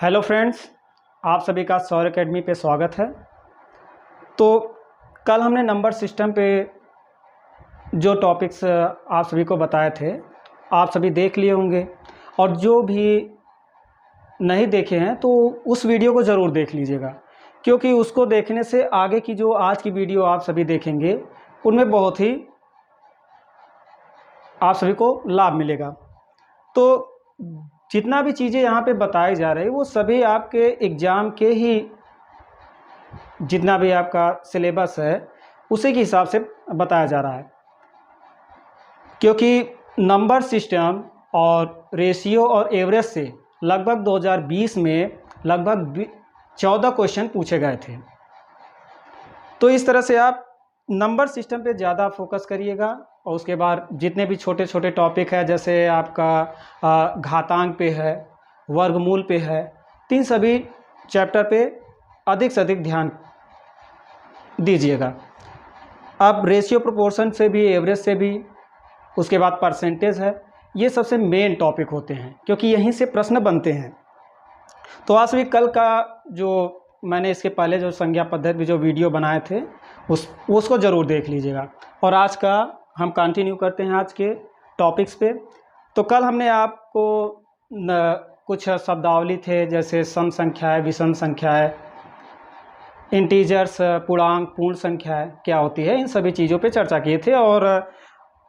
Hello friends, आप सभी का सौर एकेडमी पे स्वागत है। तो कल हमने नंबर सिस्टम पे जो टॉपिक्स आप सभी को बताए थे आप सभी देख लिए होंगे, और जो भी नहीं देखे हैं तो उस वीडियो को ज़रूर देख लीजिएगा, क्योंकि उसको देखने से आगे की जो आज की वीडियो आप सभी देखेंगे उनमें बहुत ही आप सभी को लाभ मिलेगा। तो जितना भी चीज़ें यहाँ पे बताई जा रही है वो सभी आपके एग्ज़ाम के ही, जितना भी आपका सिलेबस है उसी के हिसाब से बताया जा रहा है, क्योंकि नंबर सिस्टम और रेशियो और एवरेज से लगभग 2020 में लगभग 14 क्वेश्चन पूछे गए थे। तो इस तरह से आप नंबर सिस्टम पे ज़्यादा फोकस करिएगा, और उसके बाद जितने भी छोटे छोटे टॉपिक है, जैसे आपका घातांक पे है, वर्गमूल पे है, तीन सभी चैप्टर पे अधिक से अधिक ध्यान दीजिएगा। अब रेशियो प्रोपोर्शन से भी, एवरेज से भी, उसके बाद परसेंटेज है, ये सबसे मेन टॉपिक होते हैं, क्योंकि यहीं से प्रश्न बनते हैं। तो आज भी कल का जो मैंने इसके पहले जो संज्ञा पद्धति भी जो वीडियो बनाए थे उसको ज़रूर देख लीजिएगा। और आज का हम कंटिन्यू करते हैं आज के टॉपिक्स पे। तो कल हमने आपको कुछ शब्दावली थे, जैसे सम संख्याएँ, विषम संख्याएँ, इंटीजर्स, पूर्णांक, पूर्ण संख्याएँ क्या होती है, इन सभी चीज़ों पे चर्चा किए थे। और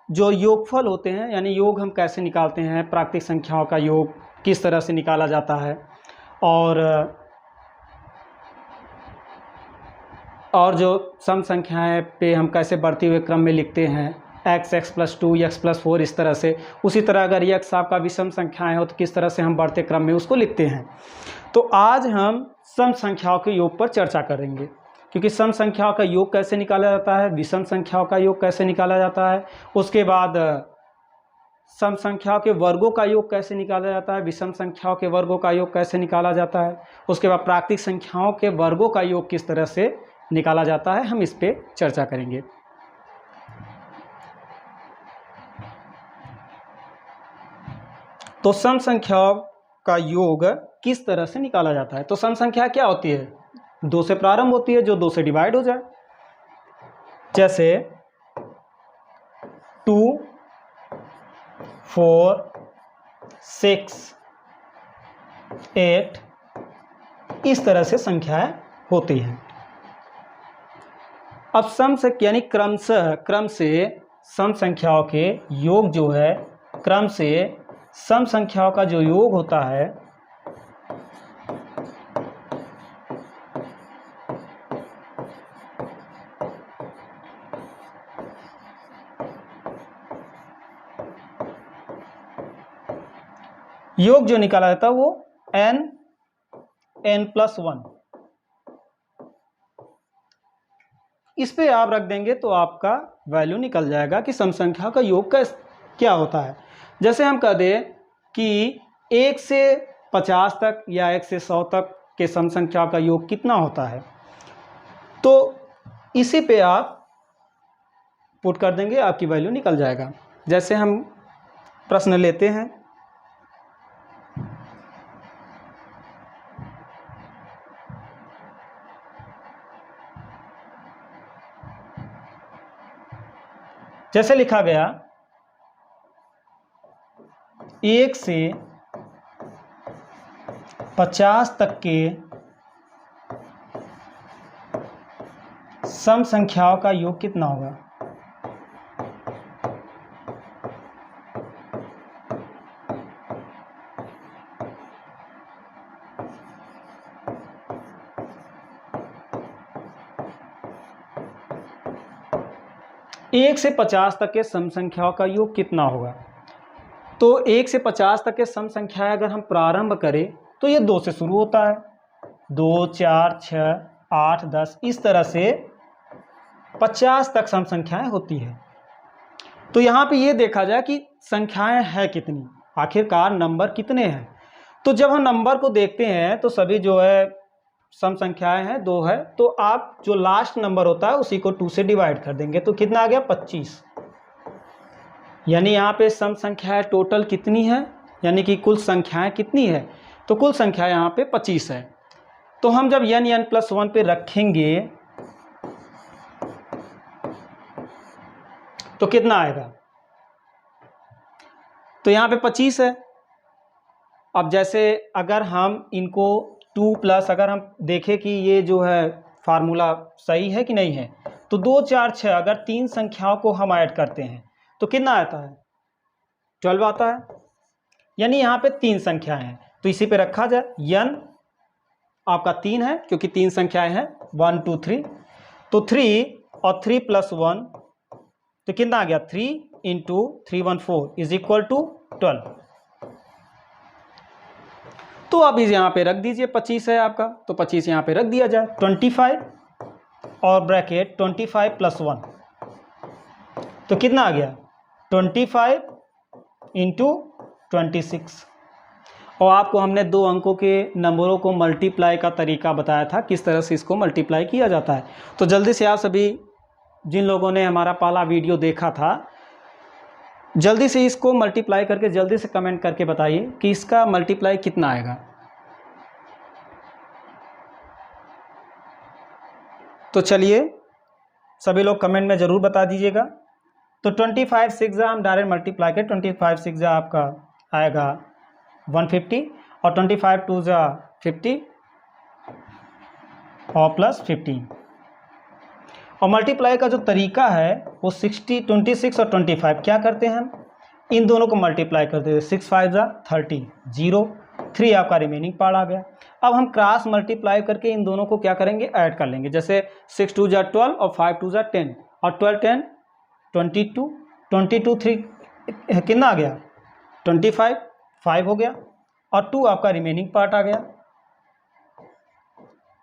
जो योगफल होते हैं, यानी योग हम कैसे निकालते हैं, प्राकृतिक संख्याओं का योग किस तरह से निकाला जाता है, और जो सम संख्याएँ पे हम कैसे बढ़ते हुए क्रम में लिखते हैं, x+2, x+4, इस तरह से। उसी तरह अगर x आपका विषम संख्याएँ हो तो किस तरह से हम बढ़ते क्रम में उसको लिखते हैं। तो आज हम सम संख्याओं के योग पर चर्चा करेंगे, क्योंकि सम संख्याओं का योग कैसे निकाला जाता है, विषम संख्याओं का योग कैसे निकाला जाता है, उसके बाद सम संख्याओं के वर्गों का योग कैसे निकाला जाता है, विषम संख्याओं के वर्गों का योग कैसे निकाला जाता है, उसके बाद प्राकृतिक संख्याओं के वर्गों का योग किस तरह से निकाला जाता है, हम इस पे चर्चा करेंगे। तो सम संख्याओं का योग किस तरह से निकाला जाता है। तो सम संख्या क्या होती है? 2 से प्रारंभ होती है, जो 2 से डिवाइड हो जाए। जैसे 2, 4, 6, 8, इस तरह से संख्याएं होती हैं। अब सम से यानी क्रम से सम संख्याओं के योग जो है, क्रम से सम संख्याओं का जो योग होता है योग जो निकाला जाता है वो n+1, इस पे आप रख देंगे तो आपका वैल्यू निकल जाएगा कि सम संख्या का योग क्या होता है। जैसे हम कह दें कि 1 से 50 तक या 1 से 100 तक के सम संख्या का योग कितना होता है, तो इसी पे आप पुट कर देंगे, आपकी वैल्यू निकल जाएगा। जैसे हम प्रश्न लेते हैं, जैसे लिखा गया 1 से 50 तक के सम संख्याओं का योग कितना होगा। एक से 50 तक के सम संख्याओं का योग कितना होगा। तो 1 से 50 तक के सम संख्याएं अगर हम प्रारंभ करें तो ये 2 से शुरू होता है, 2, 4, 6, 8, 10, इस तरह से 50 तक सम संख्याएं होती है। तो यहाँ पे ये देखा जाए कि संख्याएं हैं कितनी, आखिरकार नंबर कितने हैं। तो जब हम नंबर को देखते हैं तो सभी जो है सम संख्याएं हैं 2 है, तो आप जो लास्ट नंबर होता है उसी को 2 से डिवाइड कर देंगे, तो कितना आ गया 25। यानी यहाँ पे सम संख्याएं टोटल कितनी है, यानी कि कुल संख्याएं कितनी है, तो कुल संख्या यहाँ पे 25 है। तो हम जब n+1 पे रखेंगे तो कितना आएगा? तो यहाँ पे 25 है। अब जैसे अगर हम इनको 2 प्लस अगर हम देखें कि ये जो है फार्मूला सही है कि नहीं है, तो 2 4 6 अगर 3 संख्याओं को हम ऐड करते हैं तो कितना आता है? 12 आता है। यानी यहाँ पे 3 संख्याएं हैं तो इसी पे रखा जाए। n आपका 3 है क्योंकि 3 संख्याएं हैं 1 2 3, तो 3 और 3 प्लस 1 तो कितना आ गया? 3 इंटू 314 इज इक्वल टू 12। तो अब इस यहाँ पे रख दीजिए, 25 है आपका तो 25 यहाँ पे रख दिया जाए। 25 और ब्रैकेट 25 प्लस 1 तो कितना आ गया? 25 इंटू 26। और आपको हमने 2 अंकों के नंबरों को मल्टीप्लाई का तरीका बताया था, किस तरह से इसको मल्टीप्लाई किया जाता है। तो जल्दी से आप सभी जिन लोगों ने हमारा पहला वीडियो देखा था, जल्दी से इसको मल्टीप्लाई करके जल्दी से कमेंट करके बताइए कि इसका मल्टीप्लाई कितना आएगा। तो चलिए सभी लोग कमेंट में ज़रूर बता दीजिएगा। तो 25 6 हम डायरेक्ट मल्टीप्लाई करें, 25 6 आपका आएगा 150 और 25 2 50 और प्लस 15। और मल्टीप्लाई का जो तरीका है वो 26 और 25 क्या करते हैं हम इन दोनों को मल्टीप्लाई करते हैं। 6 5 30 0 3 आपका रिमेनिंग पार्ट आ गया। अब हम क्रॉस मल्टीप्लाई करके इन दोनों को क्या करेंगे? ऐड कर लेंगे। जैसे 6 2 12 और 5 2 10 और 12 10 22 22 3 कितना आ गया? 25 5 हो गया और 2 आपका रिमेनिंग पार्ट आ गया,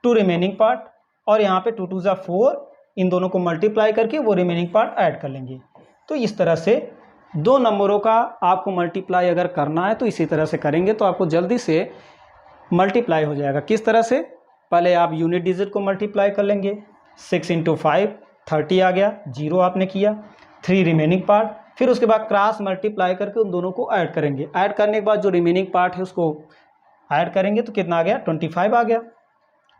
2 रिमेनिंग पार्ट। और यहाँ पे 2 2 4 इन दोनों को मल्टीप्लाई करके वो रिमेनिंग पार्ट ऐड कर लेंगे। तो इस तरह से 2 नंबरों का आपको मल्टीप्लाई अगर करना है तो इसी तरह से करेंगे तो आपको जल्दी से मल्टीप्लाई हो जाएगा। किस तरह से? पहले आप यूनिट डिजिट को मल्टीप्लाई कर लेंगे। 6 इंटू 5 30 आ गया, 0 आपने किया, 3 रिमेनिंग पार्ट। फिर उसके बाद क्रॉस मल्टीप्लाई करके उन दोनों को ऐड करेंगे। ऐड करने के बाद जो रिमेनिंग पार्ट है उसको ऐड करेंगे तो कितना आ गया? 25 आ गया,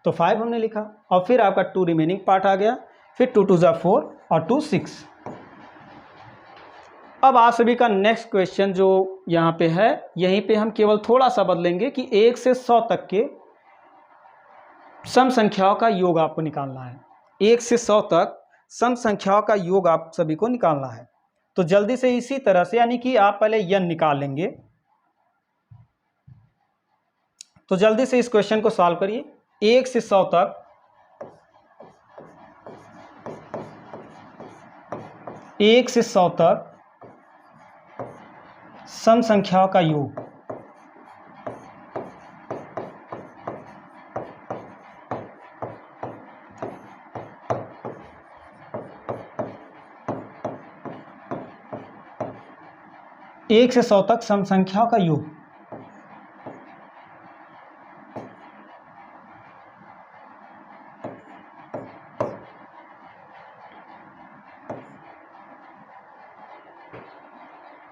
तो 5 हमने लिखा। और फिर आपका 2 रिमेनिंग पार्ट आ गया, फिर 2 2 4 और 2 6। अब आप सभी का नेक्स्ट क्वेश्चन जो यहाँ पे है, यहीं पे हम केवल थोड़ा सा बदलेंगे कि 1 से 100 तक के सम संख्याओं का योग आपको निकालना है। 1 से 100 तक सम संख्याओं का योग आप सभी को निकालना है। तो जल्दी से इसी तरह से, यानी कि आप पहले n निकाल लेंगे। तो जल्दी से इस क्वेश्चन को सॉल्व करिए। 1 से 100 तक सम संख्याओं का योग। एक से 100 तक सम संख्याओं का योग।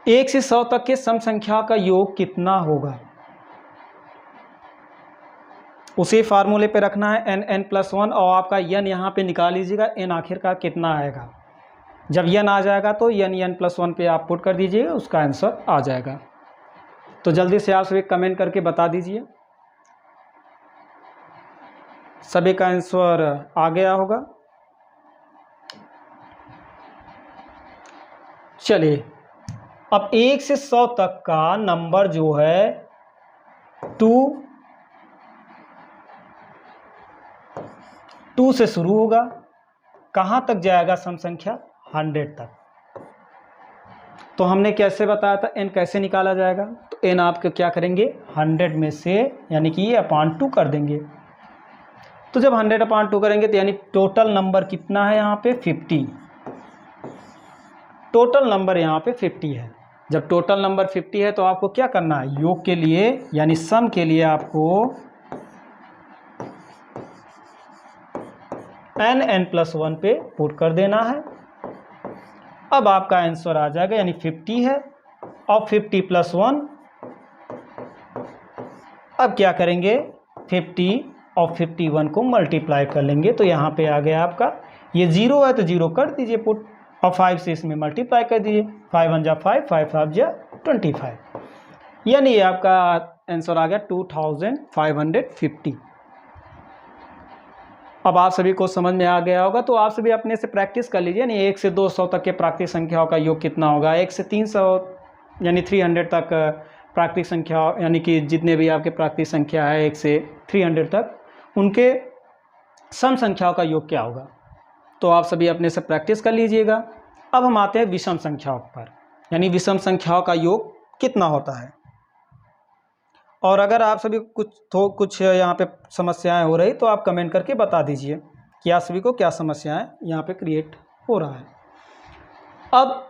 एक से 100 तक के सम संख्या का योग कितना होगा? उसी फार्मूले पे रखना है n+1 और आपका n यहाँ पे निकाल लीजिएगा। n आखिरकार कितना आएगा? जब n आ जाएगा तो n+1 पे आप पुट कर दीजिएगा, उसका आंसर आ जाएगा। तो जल्दी से आप सभी कमेंट करके बता दीजिए। सभी का आंसर आ गया होगा। चलिए अब 1 से 100 तक का नंबर जो है 2 से शुरू होगा, कहाँ तक जाएगा सम संख्या? 100 तक। तो हमने कैसे बताया था n कैसे निकाला जाएगा? तो n आपको क्या करेंगे? 100 में से यानी कि ये अपॉन 2 कर देंगे। तो जब 100 अपॉन 2 करेंगे तो यानी टोटल नंबर कितना है यहाँ पे? 50। टोटल नंबर यहाँ पे 50 है। जब टोटल नंबर 50 है तो आपको क्या करना है? योग के लिए यानी सम के लिए आपको n+1 पे पुट कर देना है। अब आपका आंसर आ जाएगा, यानी 50 है और 50 + 1 अब क्या करेंगे, 50 और 51 को मल्टीप्लाई कर लेंगे, तो यहाँ पे आ गया आपका, ये 0 है तो 0 कर दीजिए पुट, और 5 से इसमें मल्टीप्लाई कर दीजिए, 5 1 जा 5, 5 5 जा 25, यानी ये आपका आंसर आ गया 2550। अब आप सभी को समझ में आ गया होगा, तो आप सभी अपने से प्रैक्टिस कर लीजिए, यानी 1 से 200 तक के प्राकृतिक संख्याओं का योग कितना होगा, 1 से 300 यानी 300 तक प्राकृतिक संख्या, यानी कि जितने भी आपके प्राकृतिक संख्या है 1 से 300 तक, उनके सम संख्याओं का योग क्या होगा। तो आप सभी अपने से प्रैक्टिस कर लीजिएगा। अब हम आते हैं विषम संख्याओं पर, यानी विषम संख्याओं का योग कितना होता है। और अगर आप सभी कुछ यहाँ पे समस्याएं हो रही तो आप कमेंट करके बता दीजिए कि आप सभी को क्या समस्याएं यहाँ पे क्रिएट हो रहा है। अब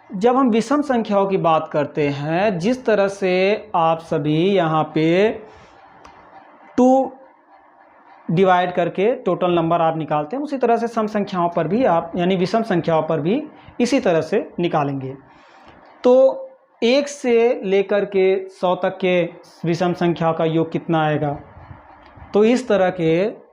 जब हम विषम संख्याओं की बात करते हैं, जिस तरह से आप सभी यहाँ पे 2 डिवाइड करके टोटल नंबर आप निकालते हैं, उसी तरह से सम संख्याओं पर भी आप, यानी विषम संख्याओं पर भी इसी तरह से निकालेंगे। तो 1 से लेकर के 100 तक के विषम संख्याओं का योग कितना आएगा। तो इस तरह के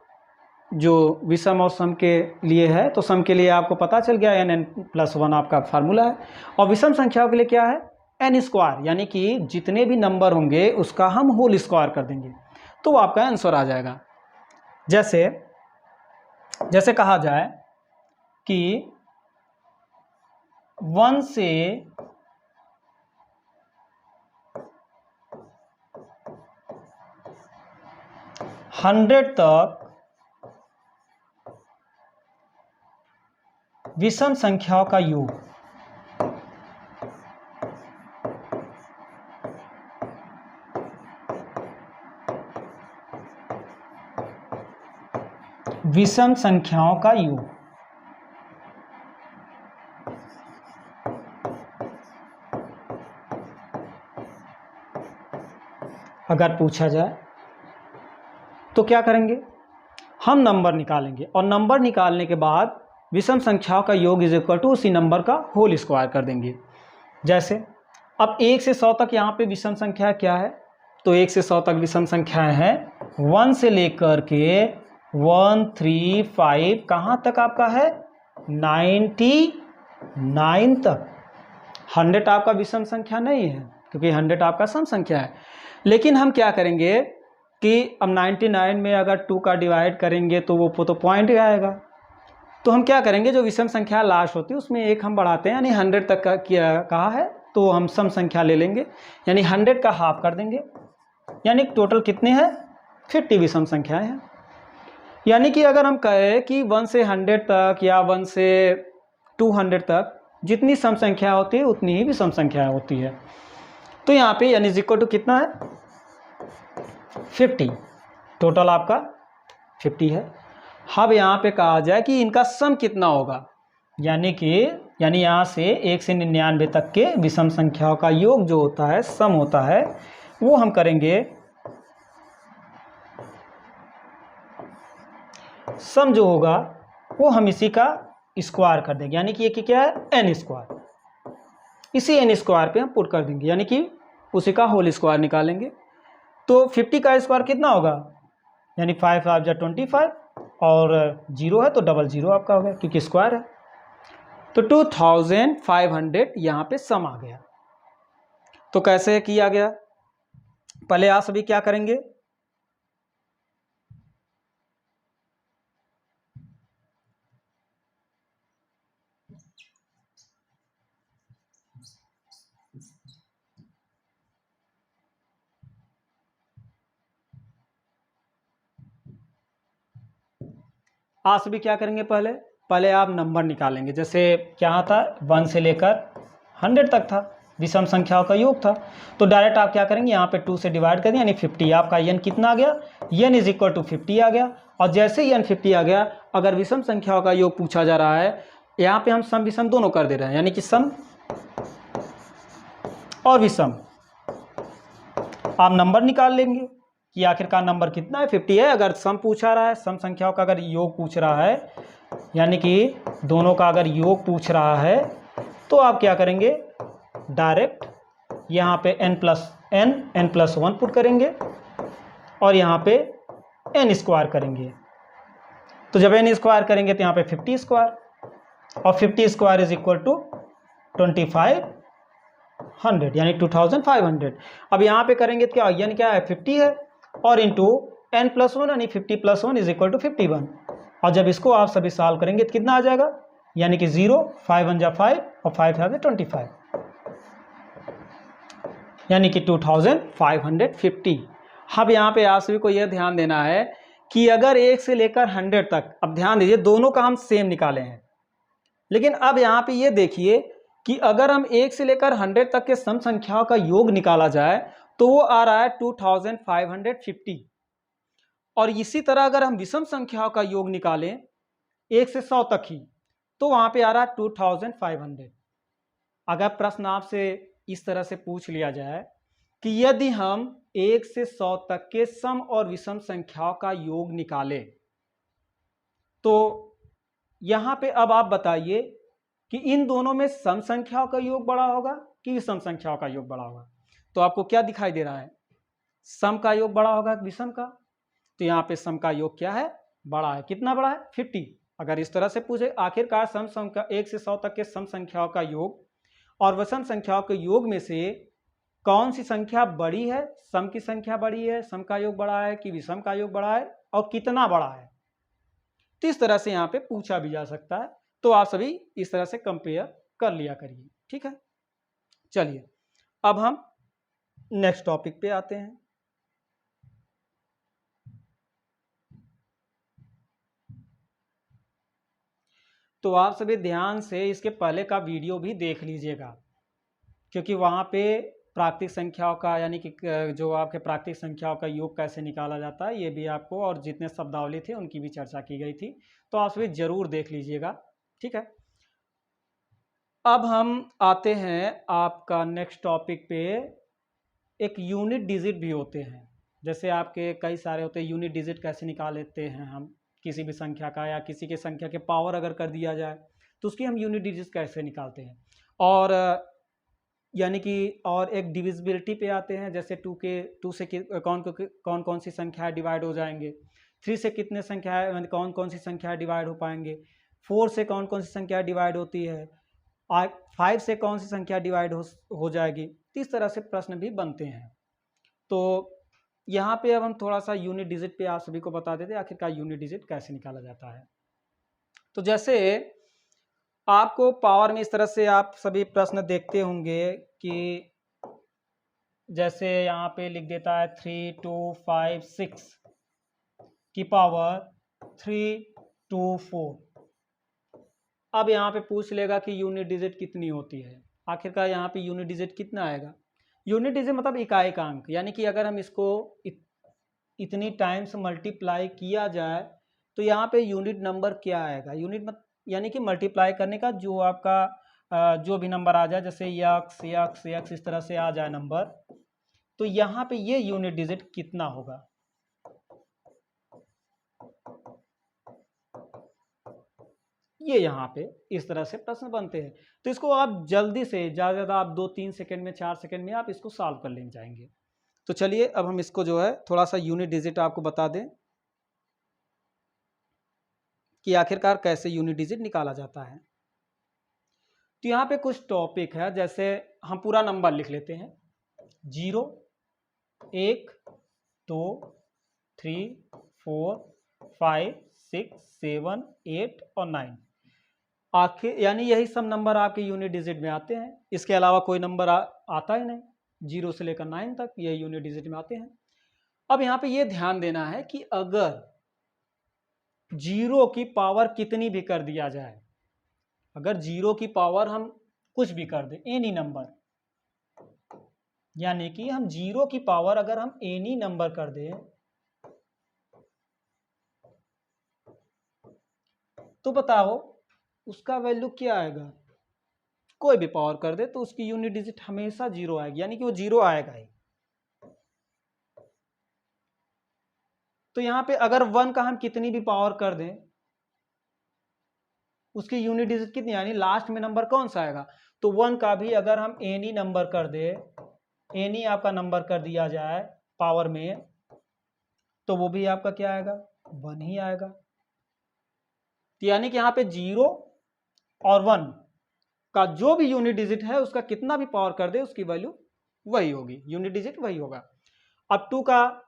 जो विषम और सम के लिए है, तो सम के लिए आपको पता चल गया n+1 आपका फार्मूला है, और विषम संख्याओं के लिए क्या है, n², यानी कि जितने भी नंबर होंगे उसका हम होल स्क्वायर कर देंगे, तो वो आपका आंसर आ जाएगा। जैसे कहा जाए कि 1 से 100 तक विषम संख्याओं का योग, विषम संख्याओं का योग अगर पूछा जाए तो क्या करेंगे, हम नंबर निकालेंगे, और नंबर निकालने के बाद विषम संख्याओं का योग इज इक्वल टू उसी नंबर का होल स्क्वायर कर देंगे। जैसे अब 1 से 100 तक यहाँ पे विषम संख्या क्या है, तो 1 से 100 तक विषम संख्याएं हैं 1 से लेकर के 135 कहाँ तक आपका है, 99 तक। 100 आपका विषम संख्या नहीं है, क्योंकि 100 आपका सम संख्या है। लेकिन हम क्या करेंगे कि अब 99 में अगर 2 का डिवाइड करेंगे तो वो तो पॉइंट आएगा, तो हम क्या करेंगे, जो विषम संख्या लास्ट होती है उसमें एक हम बढ़ाते हैं, यानी 100 तक का कहा है तो हम सम संख्या ले लेंगे, यानी 100 का हाफ कर देंगे, यानी टोटल कितने हैं, 50 विषम संख्याएं हैं। यानी कि अगर हम कहें कि 1 से 100 तक या 1 से 200 तक जितनी सम संख्या होती है उतनी ही विषम संख्या होती है। तो यहाँ पे यानी इक्वल टू कितना है, 50, टोटल आपका 50 है। अब यहाँ पे कहा जाए कि इनका सम कितना होगा, यानी यहाँ से 1 से 99 तक के विषम संख्याओं का योग जो होता है, सम होता है, वो हम करेंगे, सम जो होगा वो हम इसी का स्क्वायर कर देंगे, यानी कि ये क्या है, n², इसी n² पे हम पुट कर देंगे, यानी कि उसी का होल स्क्वायर निकालेंगे। तो 50 का स्क्वायर कितना होगा, यानी 5 5 जा 25, और 0 है तो 00 आपका हो गया, क्योंकि स्क्वायर है। तो 2500 यहाँ पे सम आ गया। तो कैसे किया गया, पहले आप सभी क्या करेंगे, आप सभी क्या करेंगे, पहले आप नंबर निकालेंगे। जैसे क्या था, 1 से लेकर 100 तक था, विषम संख्याओं का योग था, तो डायरेक्ट आप क्या करेंगे, यहाँ पे 2 से डिवाइड कर दें, यानी 50, आपका n कितना आ गया, n इज इक्वल टू 50 आ गया। और जैसे ही n 50 आ गया, अगर विषम संख्याओं का योग पूछा जा रहा है, यहाँ पे हम सम विषम दोनों कर दे रहे हैं, यानी कि सम और विषम। आप नंबर निकाल लेंगे कि आखिरकार नंबर कितना है, 50 है। अगर सम पूछा रहा है, सम संख्याओं का अगर योग पूछ रहा है, यानी कि दोनों का अगर योग पूछ रहा है, तो आप क्या करेंगे, डायरेक्ट यहाँ पे n+1 पुट करेंगे, और यहाँ पे n स्क्वायर करेंगे। तो जब n स्क्वायर करेंगे तो यहाँ पे 50 स्क्वायर, और 50 स्क्वायर इज इक्वल टू 2500 यानी 2500। अब यहाँ पे करेंगे तो क्या n क्या है 50 है, और इंटू n+1 यानी 50 + 1 इज इक्वल टू 51। और जब इसको आप सभी सॉल्व करेंगे तो कितना आ जाएगा, यानी कि 0, 5 1 जा 5 और 5 5 25, यानी कि 2550। अब यहाँ पे आप सभी को यह ध्यान देना है कि अगर 1 से लेकर 100 तक, अब ध्यान दीजिए दोनों का हम सेम निकाले हैं, लेकिन अब यहाँ पे ये देखिए कि अगर हम 1 से लेकर 100 तक के सम संख्याओं का योग निकाला जाए तो वो आ रहा है 2550। और इसी तरह अगर हम विषम संख्याओं का योग निकालें 1 से 100 तक ही, तो वहां पे आ रहा है 2500। अगर प्रश्न आपसे इस तरह से पूछ लिया जाए कि यदि हम 1 से 100 तक के सम और विषम संख्याओं का योग निकालें, तो यहां पे अब आप बताइए कि इन दोनों में सम संख्याओं का योग बड़ा होगा कि विषम संख्याओं का योग बड़ा होगा। तो आपको क्या दिखाई दे रहा है, सम का योग बड़ा होगा विषम का। तो यहाँ पे सम का योग क्या है, बड़ा है। कितना बड़ा है, 50। अगर इस तरह से पूछे आखिरकार सम का 1 से 100 तक के सम संख्याओं का योग और विषम संख्याओं के योग में से कौन सी संख्या बड़ी है, सम की संख्या बड़ी है, सम का योग बड़ा है कि विषम का योग बड़ा है, और कितना बड़ा है, तो इस तरह से यहाँ पे पूछा भी जा सकता है। तो आप सभी इस तरह से कंपेयर कर लिया करिए, ठीक है। चलिए अब हम नेक्स्ट टॉपिक पे आते हैं। तो आप सभी ध्यान से इसके पहले का वीडियो भी देख लीजिएगा, क्योंकि वहाँ पे प्राकृतिक संख्याओं का यानी कि जो आपके प्राकृतिक संख्याओं का योग कैसे निकाला जाता है ये भी आपको, और जितने शब्दावली थे उनकी भी चर्चा की गई थी। तो आप सभी जरूर देख लीजिएगा, ठीक है। अब हम आते हैं आपका नेक्स्ट टॉपिक पे। एक यूनिट डिजिट भी होते हैं, जैसे आपके कई सारे होते हैं। यूनिट डिजिट कैसे निकाल लेते हैं हम किसी भी संख्या का, या किसी के संख्या के पावर अगर कर दिया जाए तो उसकी हम यूनिट डिजिट कैसे निकालते हैं। और यानी कि और एक डिविजिबिलिटी पे आते हैं, जैसे 2 से कौन कौन सी संख्याएं डिवाइड हो जाएंगे, 3 से कितने संख्याएं कौन कौन सी संख्याएं डिवाइड हो पाएंगे, 4 से कौन कौन सी संख्या डिवाइड होती है, 5 से कौन सी संख्या डिवाइड हो जाएगी। इस तरह से प्रश्न भी बनते हैं। तो यहाँ पे अब हम थोड़ा सा यूनिट डिजिट पे आप सभी को बता देते हैं आखिरकार यूनिट डिजिट कैसे निकाला जाता है। तो जैसे आपको पावर में इस तरह से आप सभी प्रश्न देखते होंगे कि जैसे यहाँ पे लिख देता है 3 2 5 6 की पावर 3 2 4। अब यहाँ पे पूछ लेगा कि यूनिट डिजिट कितनी होती है। आखिरकार यहाँ पे यूनिट डिजिट कितना आएगा, यूनिट डिजिट मतलब इकाई का अंक, यानी कि अगर हम इसको इतनी टाइम्स मल्टीप्लाई किया जाए तो यहाँ पे यूनिट नंबर क्या आएगा। यूनिट यानी कि मल्टीप्लाई करने का जो आपका जो भी नंबर आ जाए, जैसे यक्स यक्स यक्स इस तरह से आ जाए नंबर, तो यहाँ पे ये यूनिट डिजिट कितना होगा। ये यहाँ पे इस तरह से प्रश्न बनते हैं। तो इसको आप जल्दी से ज़्यादा आप 2-3 सेकंड में 4 सेकंड में आप इसको सॉल्व कर ले जाएंगे। तो चलिए अब हम इसको जो है थोड़ा सा यूनिट डिजिट आपको बता दें कि आखिरकार कैसे यूनिट डिजिट निकाला जाता है। तो यहाँ पे कुछ टॉपिक है, जैसे हम पूरा नंबर लिख लेते हैं 0 1 2 3 4 5 6 7 8 और 9। आखिर यानी यही सब नंबर आपके यूनिट डिजिट में आते हैं। इसके अलावा कोई नंबर आता ही नहीं, 0 से लेकर 9 तक ये यूनिट डिजिट में आते हैं। अब यहाँ पे ये ध्यान देना है कि अगर 0 की पावर कितनी भी कर दिया जाए, अगर 0 की पावर हम कुछ भी कर दें, एनी नंबर, यानी कि हम 0 की पावर अगर हम एनी नंबर कर दें तो बताओ उसका वैल्यू क्या आएगा। कोई भी पावर कर दे तो उसकी यूनिट डिजिट हमेशा 0 आएगी, यानी कि वो 0 आएगा ही। तो यहाँ पे अगर 1 का हम कितनी भी पावर कर दें उसकी यूनिट डिजिट कितनी, यानी लास्ट में नंबर कौन सा आएगा। तो 1 का भी अगर हम एनी नंबर कर दे, एनी आपका नंबर कर दिया जाए पावर में, तो वो भी आपका क्या आएगा, 1 ही आएगा। तो यानी कि यहाँ पे 0 और 1 का जो भी यूनिट डिजिट है उसका कितना भी पावर कर दे उसकी वैल्यू वही होगी, यूनिट डिजिट वही होगा। अब 2 का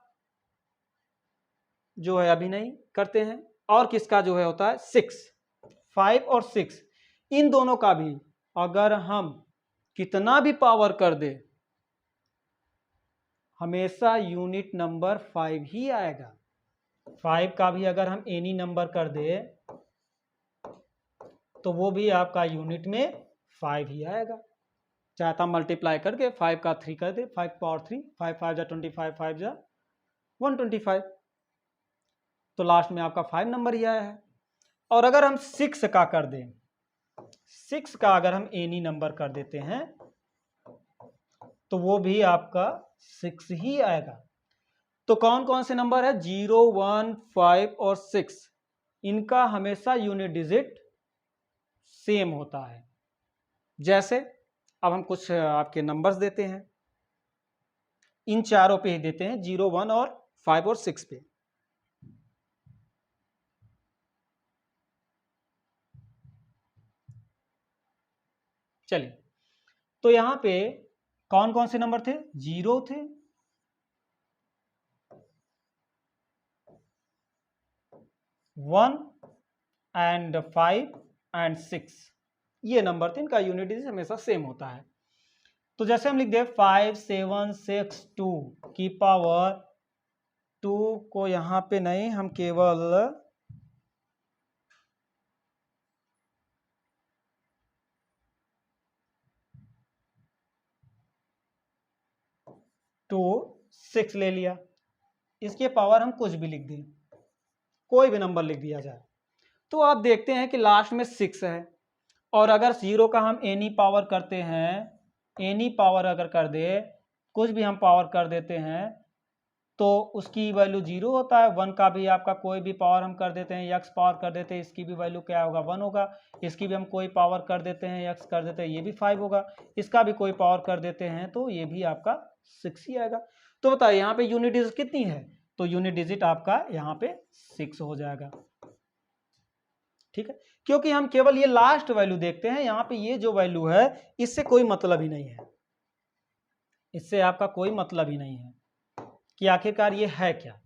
जो है अभी नहीं करते हैं, और किसका जो है होता है 6, 5 और 6 इन दोनों का भी अगर हम कितना भी पावर कर दे हमेशा यूनिट नंबर 5 ही आएगा। 5 का भी अगर हम एनी नंबर कर दे तो वो भी आपका यूनिट में 5 ही आएगा। चाहे तो हम मल्टीप्लाई करके 5 का 3 कर दे, 5 पावर 3, 5 5 जा 25, 5 जा 125, तो लास्ट में आपका 5 नंबर ही आया है। और अगर हम 6 का कर दें, 6 का अगर हम एनी नंबर कर देते हैं तो वो भी आपका 6 ही आएगा। तो कौन कौन से नंबर है, 0, 1, 5 और 6, इनका हमेशा यूनिट डिजिट सेम होता है। जैसे अब हम कुछ आपके नंबर्स देते हैं, इन चारों पे ही देते हैं, 0, 1 और 5 और 6 पे। चलिए, तो यहां पे कौन कौन से नंबर थे, 0 थे, 1 एंड 5 एंड 6, ये नंबर थे, इनका यूनिट डिजिट हमेशा सेम होता है। तो जैसे हम लिख दे 5 7 6 2 की पावर 2 को यहां पे नहीं, हम केवल 2 6 ले लिया, इसके पावर हम कुछ भी लिख दें, कोई भी नंबर लिख दिया जाए, तो आप देखते हैं कि लास्ट में 6 है। और अगर 0 का हम एनी पावर करते हैं, एनी पावर अगर कर दे, कुछ भी हम पावर कर देते हैं तो उसकी वैल्यू 0 होता है। 1 का भी आपका कोई भी पावर हम कर देते हैं, x पावर कर देते हैं, इसकी भी वैल्यू क्या होगा, 1 होगा। इसकी भी हम कोई पावर कर देते हैं, x कर देते हैं, ये भी 5 होगा। इसका भी कोई पावर कर देते हैं तो ये भी आपका 6 ही आएगा। तो बताइए यहाँ पे यूनिट डिजिट कितनी है, तो यूनिट डिजिट आपका यहाँ पे 6 हो जाएगा। ठीक है, क्योंकि हम केवल ये लास्ट वैल्यू देखते हैं, यहाँ पे ये जो वैल्यू है इससे कोई मतलब ही नहीं है, इससे आपका कोई मतलब ही नहीं है कि आखिरकार ये है क्या।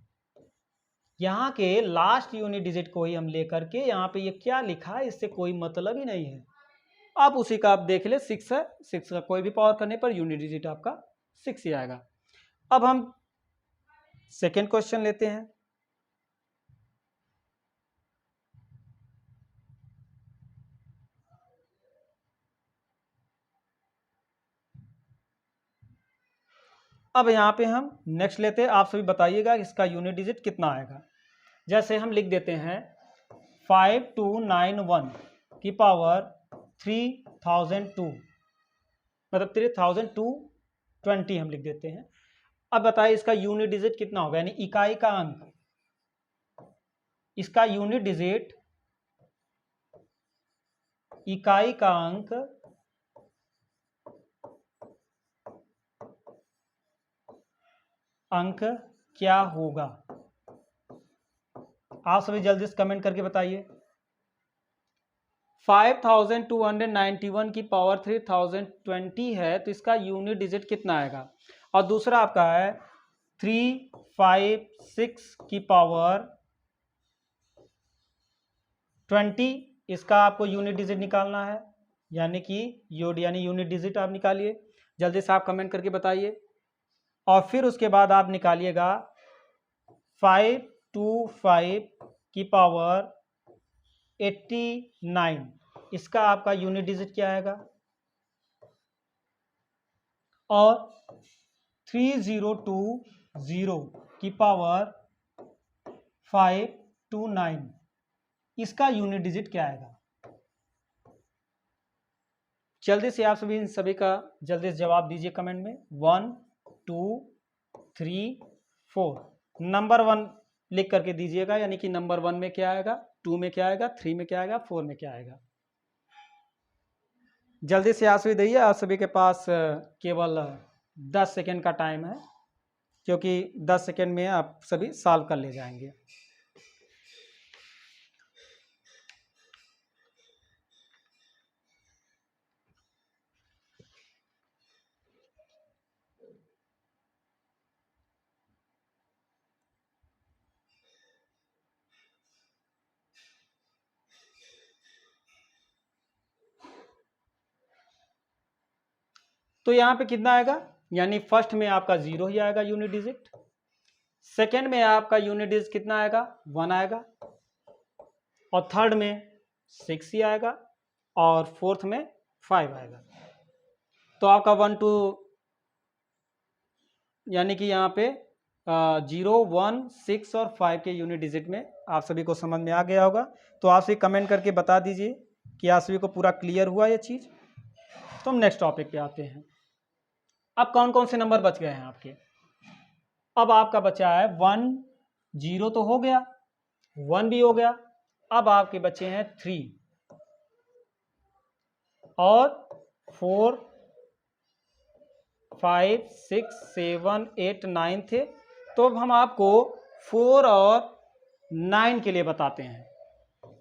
यहाँ के लास्ट यूनिट डिजिट को ही हम लेकर के यहाँ पे ये क्या लिखा है इससे कोई मतलब ही नहीं है। आप उसी का आप देख ले, 6 है, 6 का कोई भी पावर करने पर यूनिट डिजिट आपका 6 ही आएगा। अब हम सेकेंड क्वेश्चन लेते हैं। अब यहाँ पे हम नेक्स्ट लेते हैं, आप सभी बताइएगा इसका यूनिट डिजिट कितना आएगा। जैसे हम लिख देते हैं 5291 की पावर 3002, मतलब 3220 हम लिख देते हैं। अब बताइए इसका यूनिट डिजिट कितना होगा, यानी इकाई का अंक, इसका यूनिट डिजिट इकाई का अंक क्या होगा। आप सभी जल्दी से कमेंट करके बताइए। 5291 की पावर 3020 है तो इसका यूनिट डिजिट कितना आएगा। और दूसरा आपका है 356 की पावर 20, इसका आपको यूनिट डिजिट निकालना है, यानी कि यूनिट डिजिट आप निकालिए, जल्दी से आप कमेंट करके बताइए। और फिर उसके बाद आप निकालिएगा 525 की पावर 89, इसका आपका यूनिट डिजिट क्या आएगा। और 3020 की पावर 529, इसका यूनिट डिजिट क्या आएगा। जल्दी से आप सभी इन सभी का जल्दी से जवाब दीजिए कमेंट में। 1 2 3 4, नंबर 1 लिख करके दीजिएगा, यानी कि नंबर 1 में क्या आएगा, 2 में क्या आएगा, 3 में क्या आएगा, 4 में क्या आएगा। जल्दी से आप सभी दीजिए, आप सभी के पास केवल 10 सेकेंड का टाइम है। क्योंकि 10 सेकेंड में आप सभी सॉल्व कर ले जाएंगे। तो यहाँ पे कितना आएगा, यानी फर्स्ट में आपका 0 ही आएगा यूनिट डिजिट, सेकेंड में आपका यूनिट डिजिट कितना आएगा 1 आएगा, और थर्ड में 6 ही आएगा, और फोर्थ में 5 आएगा। तो आपका 1 2 यानी कि यहाँ पे 0 1 6 और 5 के यूनिट डिजिट में आप सभी को समझ में आ गया होगा। तो आप सभी कमेंट करके बता दीजिए कि आप सभी को पूरा क्लियर हुआ ये चीज़। तो हम नेक्स्ट टॉपिक पे आते हैं। अब कौन कौन से नंबर बच गए हैं आपके? अब आपका बचा है 1 0 तो हो गया, 1 भी हो गया, अब आपके बचे हैं 3 और 4 5 6 7 8 9 थे। तो अब हम आपको 4 और 9 के लिए बताते हैं।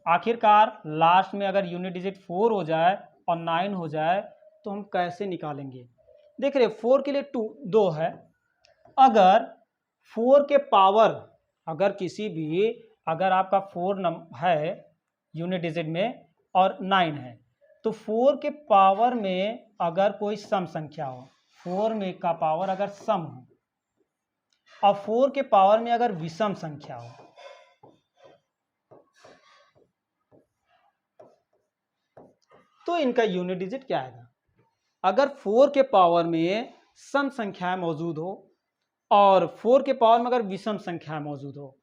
आखिरकार लास्ट में अगर यूनिट डिजिट 4 हो जाए और 9 हो जाए तो हम कैसे निकालेंगे? देख रहे 4 के लिए 2 है। अगर 4 के पावर, अगर किसी भी, अगर आपका 4 है यूनिट डिजिट में और 9 है, तो 4 के पावर में अगर कोई सम संख्या हो, 4 में का पावर अगर सम हो और 4 के पावर में अगर विषम संख्या हो, तो इनका यूनिट डिजिट क्या आएगा? अगर 4 के पावर में सम संख्याएं मौजूद हो और 4 के पावर में अगर विषम संख्याएं मौजूद हो,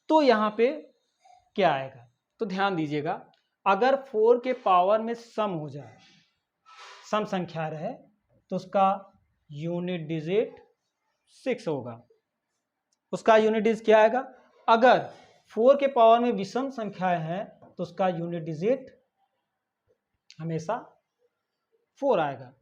तो यहां पे क्या आएगा? तो ध्यान दीजिएगा, अगर 4 के पावर में सम हो जाए, सम संख्या रहे, तो उसका यूनिट डिजिट 6 होगा। उसका यूनिट डिजिट क्या आएगा? अगर 4 के पावर में विषम संख्याएं हैं तो उसका यूनिट डिजिट हमेशा 4 आएगा।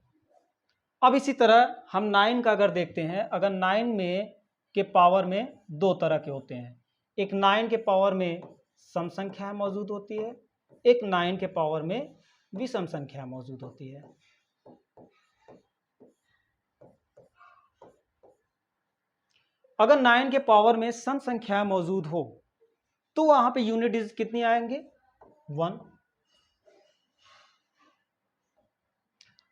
अब इसी तरह हम 9 का अगर देखते हैं, अगर 9 में के पावर में 2 तरह के होते हैं, एक 9 के पावर में सम संख्या मौजूद होती है, एक 9 के पावर में विषम संख्या मौजूद होती है। अगर 9 के पावर में सम संख्या मौजूद हो तो वहां पे यूनिट डिजिट कितनी आएंगे? 1।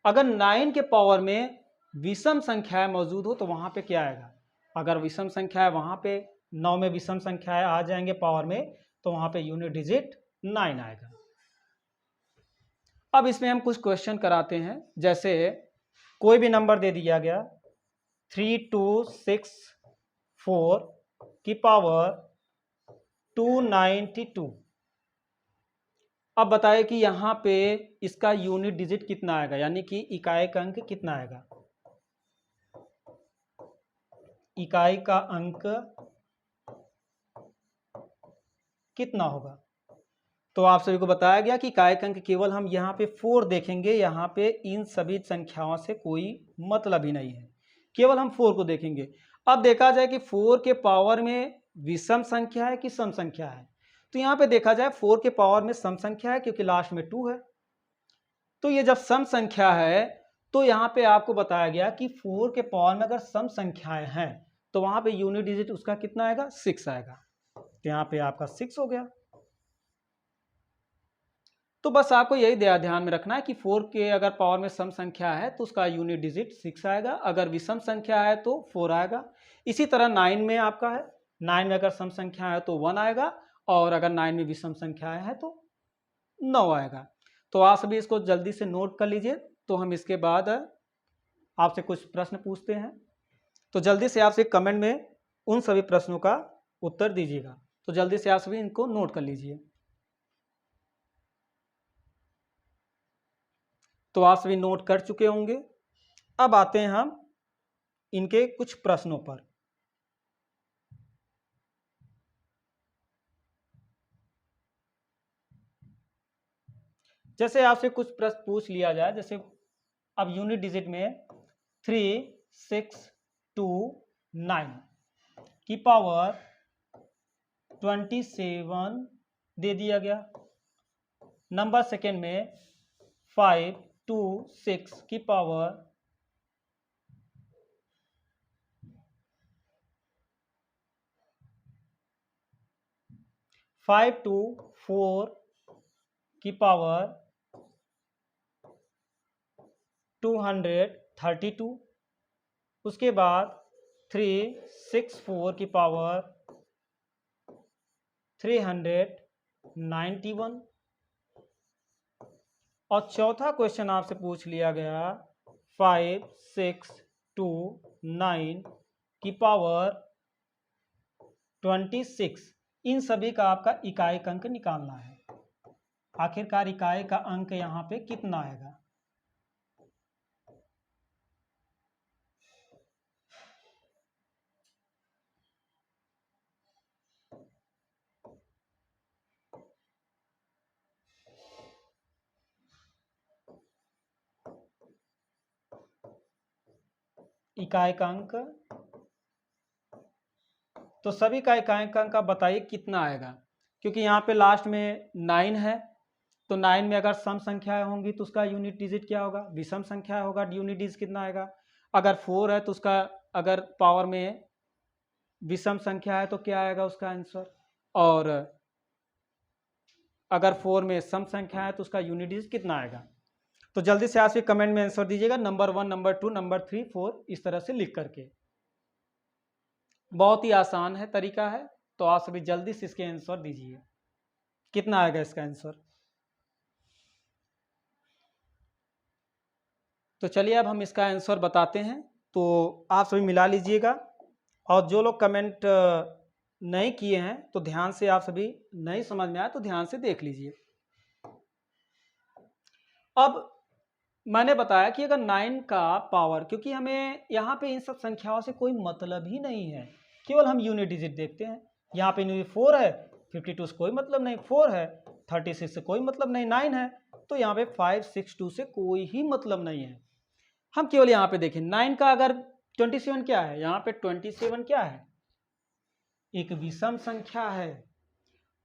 अगर 9 के पावर में विषम संख्याएं मौजूद हो तो वहां पे क्या आएगा? अगर विषम संख्या है वहां पे 9 में विषम संख्याएं आ जाएंगे पावर में, तो वहां पे यूनिट डिजिट 9 आएगा। अब इसमें हम कुछ क्वेश्चन कराते हैं। जैसे कोई भी नंबर दे दिया गया 3264 की पावर 292। अब बताए कि यहाँ पे इसका यूनिट डिजिट कितना आएगा, यानी कि इकाई का अंक कितना आएगा? इकाई का अंक कितना होगा? तो आप सभी को बताया गया कि इकाई का अंक केवल हम यहाँ पे 4 देखेंगे, यहाँ पे इन सभी संख्याओं से कोई मतलब ही नहीं है, केवल हम 4 को देखेंगे। अब देखा जाए कि 4 के पावर में विषम संख्या है कि सम संख्या है, तो यहाँ पे देखा जाए 4 के पावर में सम संख्या है क्योंकि लास्ट में 2 है। तो ये जब सम संख्या है तो यहाँ पे आपको बताया गया कि 4 के पावर में अगर सम संख्याएं हैं तो वहां पे यूनिट डिजिट उसका कितना आएगा? 6 आएगा। तो यहाँ पे आपका 6 हो गया। तो बस आपको यही ध्यान में रखना है कि 4 के अगर पावर में सम संख्या है तो उसका यूनिट डिजिट 6 आएगा, अगर विषम संख्या है तो 4 आएगा। इसी तरह 9 में आपका है, 9 में अगर सम संख्या है तो 1 आएगा, और अगर 9 में विषम संख्या है तो 9 आएगा। तो आप सभी इसको जल्दी से नोट कर लीजिए। तो हम इसके बाद आपसे कुछ प्रश्न पूछते हैं, तो जल्दी से आपसे कमेंट में उन सभी प्रश्नों का उत्तर दीजिएगा। तो जल्दी से आप सभी इनको नोट कर लीजिए। तो आप सभी नोट कर चुके होंगे। अब आते हैं हम इनके कुछ प्रश्नों पर। जैसे आपसे कुछ प्रश्न पूछ लिया जाए, जैसे अब यूनिट डिजिट में 3629 की पावर 27 दे दिया गया। नंबर सेकेंड में 526 की पावर 524 की पावर 232। उसके बाद 364 की पावर 391। और चौथा क्वेश्चन आपसे पूछ लिया गया 5629 की पावर 26। इन सभी का आपका इकाई अंक निकालना है। आखिरकार इकाई का अंक यहां पे कितना आएगा? इकाई का अंक, तो सभी का इकाई का अंक आप बताइए कितना आएगा, क्योंकि यहाँ पे लास्ट में 9 है, तो 9 में अगर सम संख्याएं होंगी तो उसका यूनिट डिजिट क्या होगा? विषम संख्या होगा, यूनिट डिजिट कितना आएगा? अगर 4 है तो उसका अगर पावर में विषम संख्या है तो क्या आएगा उसका आंसर? और अगर 4 में सम संख्या है तो उसका यूनिट डिजिट कितना आएगा? तो जल्दी से आप भी कमेंट में आंसर दीजिएगा, नंबर 1, नंबर 2, नंबर 3, 4 इस तरह से लिख करके। बहुत ही आसान है, तरीका है, तो आप सभी जल्दी से इसके आंसर दीजिए। कितना आएगा इसका आंसर? तो चलिए अब हम इसका आंसर बताते हैं, तो आप सभी मिला लीजिएगा। और जो लोग कमेंट नहीं किए हैं तो ध्यान से, आप सभी नहीं समझ में आया तो ध्यान से देख लीजिए। अब मैंने बताया कि अगर 9 का पावर, क्योंकि हमें यहाँ पे इन सब संख्याओं से कोई मतलब ही नहीं है, केवल हम यूनिट डिजिट देखते हैं। यहाँ पे 4 है, 52 से कोई मतलब नहीं, 4 है, 36 से कोई मतलब नहीं, 9 है, तो यहाँ पे 562 से कोई ही मतलब नहीं है। हम केवल यहाँ पे देखें 9 का अगर 27 क्या है, यहाँ पे 27 क्या है? एक विषम संख्या है।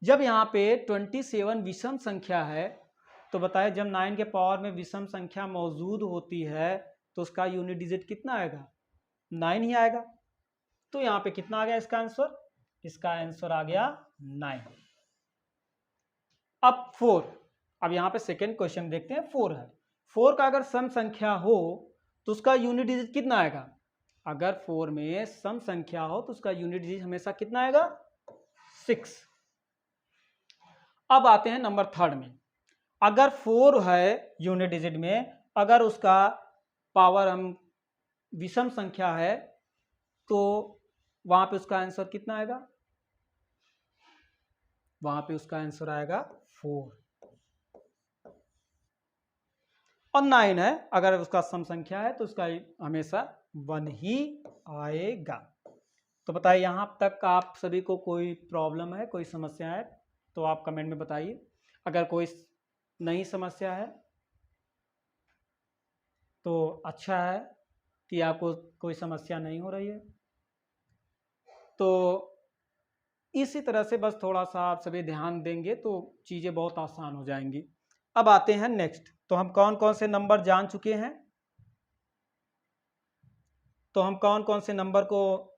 जब यहाँ पे 27 विषम संख्या है तो बताए, जब 9 के पावर में विषम संख्या मौजूद होती है तो उसका यूनिट डिजिट कितना आएगा? 9 ही आएगा। तो यहाँ पे कितना आ गया इसका आंसर? इसका आंसर आ गया 9। अब 4, अब यहाँ पे सेकेंड क्वेश्चन देखते हैं। 4 है, 4 का अगर सम संख्या हो तो उसका यूनिट डिजिट कितना आएगा? अगर 4 में सम संख्या हो तो उसका यूनिट डिजिट हमेशा कितना आएगा? 6। अब आते हैं नंबर 3 में। अगर 4 है यूनिट डिजिट में, अगर उसका पावर हम विषम संख्या है तो वहां पे उसका आंसर कितना आएगा? वहां पे उसका आंसर आएगा 4। और 9 है, अगर उसका सम संख्या है तो उसका हमेशा 1 ही आएगा। तो बताइए यहां तक आप सभी को कोई प्रॉब्लम है, कोई समस्या है तो आप कमेंट में बताइए। अगर कोई नई समस्या है तो अच्छा है कि आपको कोई समस्या नहीं हो रही है। तो इसी तरह से बस थोड़ा सा आप सभी ध्यान देंगे तो चीज़ें बहुत आसान हो जाएंगी। अब आते हैं नेक्स्ट। तो हम कौन कौन से नंबर जान चुके हैं, तो हम कौन कौन से नंबर को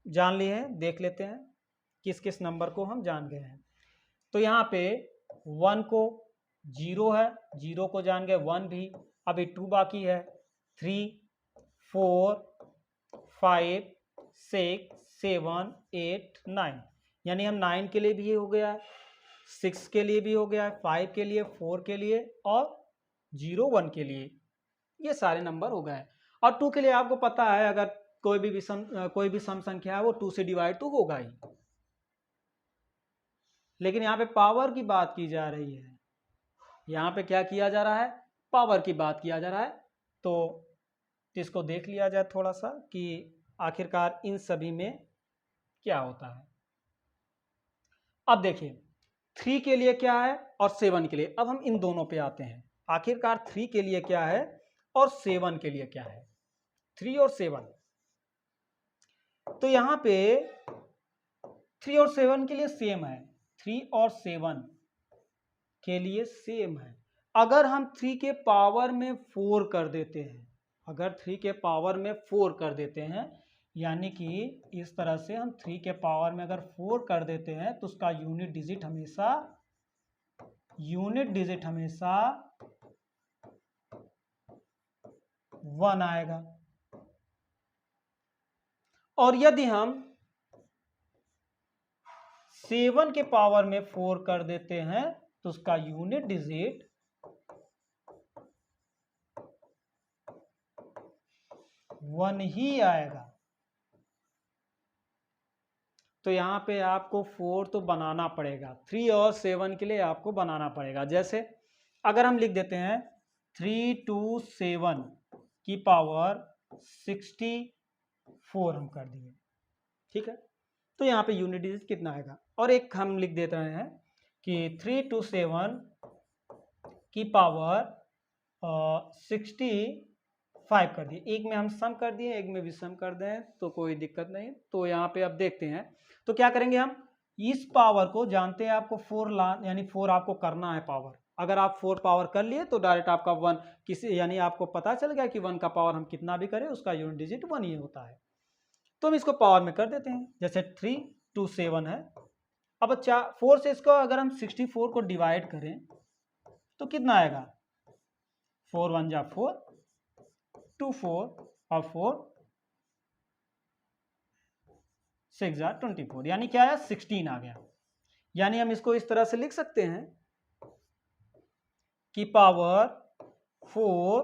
जान लिए हैं, देख लेते हैं किस किस नंबर को हम जान गए हैं। तो यहाँ पे 1 को, 0 है, 0 को जान गए, 1 भी, अभी 2 बाकी है, 3, 4, 5, 6, 7, 8, 9, यानी हम 9 के लिए भी हो गया है, 6 के लिए भी हो गया है, 5 के लिए, 4 के लिए और 0, 1 के लिए, ये सारे नंबर हो गए। और 2 के लिए आपको पता है, अगर कोई भी सम संख्या है वो 2 से डिवाइड तो होगा ही। लेकिन यहाँ पे पावर की बात की जा रही है, यहाँ पे क्या किया जा रहा है? पावर की बात किया जा रहा है। तो इसको देख लिया जाए थोड़ा सा कि आखिरकार इन सभी में क्या होता है। अब देखिए 3 के लिए क्या है और 7 के लिए। अब हम इन दोनों पे आते हैं। आखिरकार 3 के लिए क्या है और 7 के लिए क्या है, 3 और 7। तो यहां पे 3 और 7 के लिए सेम है, 3 और 7 के लिए सेम है। अगर हम 3 के पावर में 4 कर देते हैं, अगर 3 के पावर में 4 कर देते हैं, यानी कि इस तरह से हम 3 के पावर में अगर 4 कर देते हैं तो उसका यूनिट डिजिट हमेशा 1 आएगा। और यदि हम 7 के पावर में 4 कर देते हैं तो उसका यूनिट डिजिट 1 ही आएगा। तो यहां पे आपको 4 तो बनाना पड़ेगा, 3 और 7 के लिए आपको बनाना पड़ेगा। जैसे अगर हम लिख देते हैं 3 to 7 की पावर 64 हम कर दिए, ठीक है। तो यहाँ पे यूनिट डिजिट कितना आएगा। और एक हम लिख देते हैं कि 3 to 7 की पावर 65 कर दिए। एक में हम सम कर दिए, एक में भी सम कर दें तो कोई दिक्कत नहीं। तो यहाँ पे अब देखते हैं तो क्या करेंगे हम, इस पावर को जानते हैं आपको 4 यानी 4 आपको करना है पावर। अगर आप 4 पावर कर लिए तो डायरेक्ट आपका 1 किसी, यानी आपको पता चल गया कि 1 का पावर हम कितना भी करें उसका यूनिट डिजिट 1 ही होता है। तो हम इसको पावर में कर देते हैं, जैसे 3 to 7 है। अब 4 से इसको अगर हम 64 को डिवाइड करें तो कितना आएगा, 4 1 जा 4, 2 4 और 4 6 जा 24, यानी क्या है 16 आ गया। यानी हम इसको इस तरह से लिख सकते हैं कि पावर 4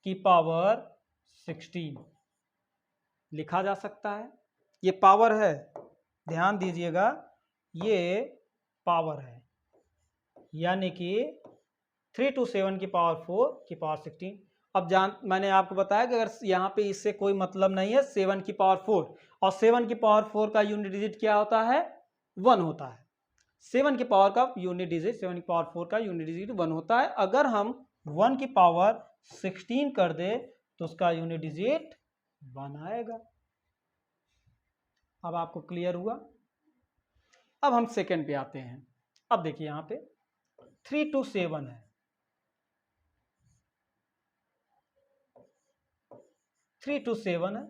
की पावर 16 लिखा जा सकता है। ये पावर है, ध्यान दीजिएगा, ये पावर है, यानी कि 3 to 7 की पावर 4 की पावर 16। अब मैंने आपको बताया कि अगर यहाँ पे इससे कोई मतलब नहीं है, 7 की पावर 4 और 7 की पावर 4 का यूनिट डिजिट क्या होता है, 1 होता है। 7 की पावर का यूनिट डिजिट, 7 की पावर 4 का यूनिट डिजिट 1 होता है। अगर हम 1 की पावर 16 कर दे तो उसका यूनिट डिजिट 1 आएगा। अब आपको क्लियर हुआ। अब हम सेकंड पे आते हैं। अब देखिए यहाँ पे 3 to 7 है, 3 to 7 है।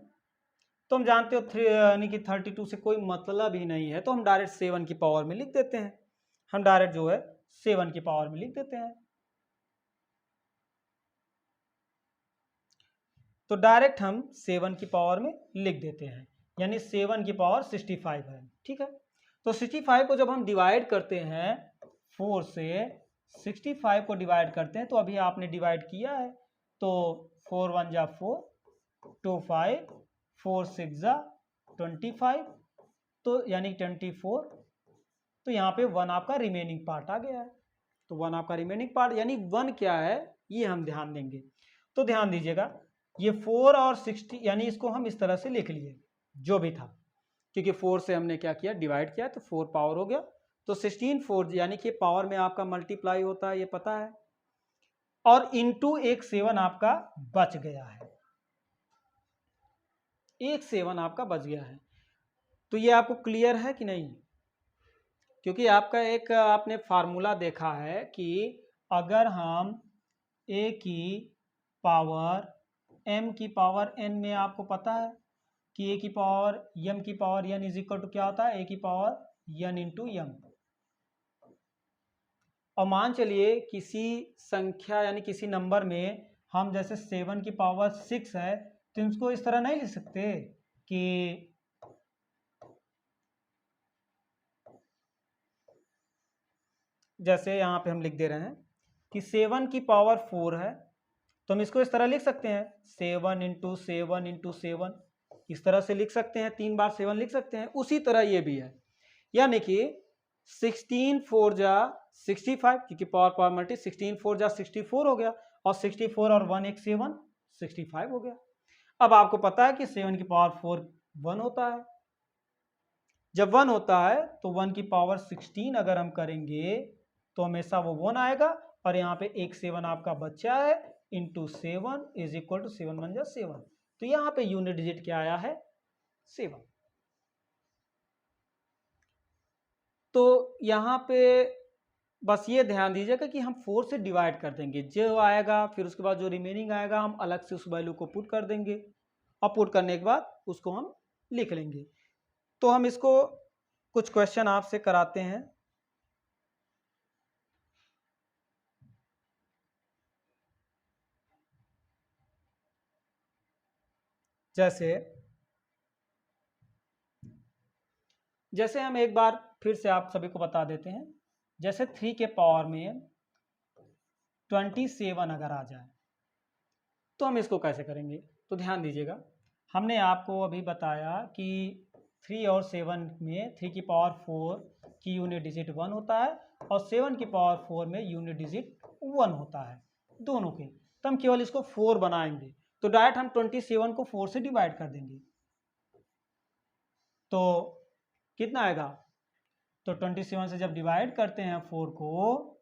तो हम जानते हो 3 यानी कि 32 से कोई मतलब ही नहीं है, तो हम डायरेक्ट 7 की पावर में लिख देते हैं। हम डायरेक्ट जो है 7 की पावर में लिख देते हैं। तो डायरेक्ट हम 7 की पावर में लिख देते हैं, यानी 7 की पावर 65 है, ठीक है। तो 65 को जब हम डिवाइड करते हैं 4 से, 65 को डिवाइड करते हैं तो अभी आपने डिवाइड किया है, तो 4 1 जा 4, 2 5, 4 6 जा 25, तो यानी 24। तो यहाँ पे 1 आपका रिमेनिंग पार्ट आ गया है। तो 1 आपका रिमेनिंग पार्ट, यानी 1 क्या है ये हम ध्यान देंगे। तो ध्यान दीजिएगा, ये 4 और 60, यानी इसको हम इस तरह से लिख लिए जो भी था, क्योंकि 4 से हमने क्या किया, डिवाइड किया, तो 4 पावर हो गया। तो 16 4 यानी कि पावर में आपका मल्टीप्लाई होता है, ये पता है, और इनटू एक 7 आपका बच गया है, एक 7 आपका बच गया है। तो ये आपको क्लियर है कि नहीं, क्योंकि आपका एक आपने फार्मूला देखा है कि अगर हम a की पावर m की पावर n में, आपको पता है कि a की पावर m की power n is equal to क्या होता है, a की पावर n इंटू m। और मान चलिए किसी संख्या यानी किसी नंबर में हम जैसे 7 की पावर 6 है, तो इसको इस तरह नहीं लिख सकते कि जैसे यहाँ पे हम लिख दे रहे हैं कि 7 की पावर 4 है, तो हम इसको इस तरह लिख सकते हैं 7 इंटू 7 इंटू 7, इस तरह से लिख सकते हैं, 3 बार 7 लिख सकते हैं। उसी तरह ये भी है, यानी कि 16 4 जा 65, क्योंकि पावर पावर मल्टी, 16 4 जा 64 हो गया, और 64 और 1 एक 7 65 हो गया। अब आपको पता है कि 7 की पावर 4 1 होता है। जब 1 होता है तो 1 की पावर 16 अगर हम करेंगे तो हमेशा वो 1 आएगा, और यहाँ पे एक 7 आपका बच्चा है, इंटू 7 इज इक्वल टू 7 1 जा 7। तो यहाँ पे यूनिट डिजिट क्या आया है 7। तो यहाँ पे बस ये ध्यान दीजिएगा कि हम 4 से डिवाइड कर देंगे, जो आएगा फिर उसके बाद जो रिमेनिंग आएगा हम अलग से उस वैल्यू को पुट कर देंगे और पुट करने के बाद उसको हम लिख लेंगे। तो हम इसको कुछ क्वेश्चन आपसे कराते हैं। जैसे हम एक बार फिर से आप सभी को बता देते हैं, जैसे 3 के पावर में 27 अगर आ जाए तो हम इसको कैसे करेंगे। तो ध्यान दीजिएगा, हमने आपको अभी बताया कि 3 और 7 में 3 की पावर 4 की यूनिट डिजिट 1 होता है और 7 की पावर 4 में यूनिट डिजिट 1 होता है दोनों के। तो हम केवल इसको 4 बनाएंगे, तो डायरेक्ट हम 27 को 4 से डिवाइड कर देंगे। तो कितना आएगा, तो 27 से जब डिवाइड करते हैं 4 को,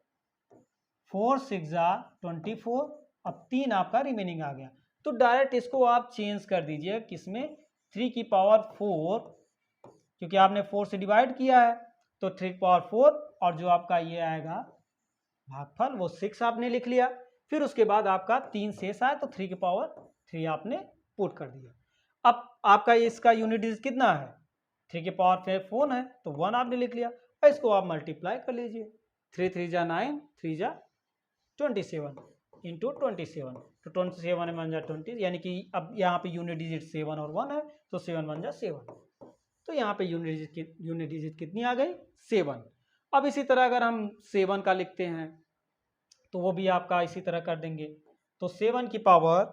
4 6 जा 24, अब 3 आपका रिमेनिंग आ गया। तो डायरेक्ट इसको आप चेंज कर दीजिए किसमें, 3 की पावर 4, क्योंकि आपने 4 से डिवाइड किया है तो 3 की पावर 4 और जो आपका ये आएगा भागफल वो 6 आपने लिख लिया। फिर उसके बाद आपका 3 शेष आया तो 3 की पावर 3 आपने पुट कर दिया। अब आपका इसका यूनिट डिजिट कितना है, 3 की पावर फिर 4 है तो 1 आपने लिख लिया और इसको आप मल्टीप्लाई कर लीजिए। 3 3 जा 9, 3 जा 27 इंटू 27, तो 27 1 जा 20, यानी कि अब यहाँ पे यूनिट डिजिट 7 और 1 है तो 7 1 जा 7। तो यहाँ पे यूनिट डिजिट कितनी आ गई 7। अब इसी तरह अगर हम 7 का लिखते हैं तो वो भी आपका इसी तरह कर देंगे। तो 7 की पावर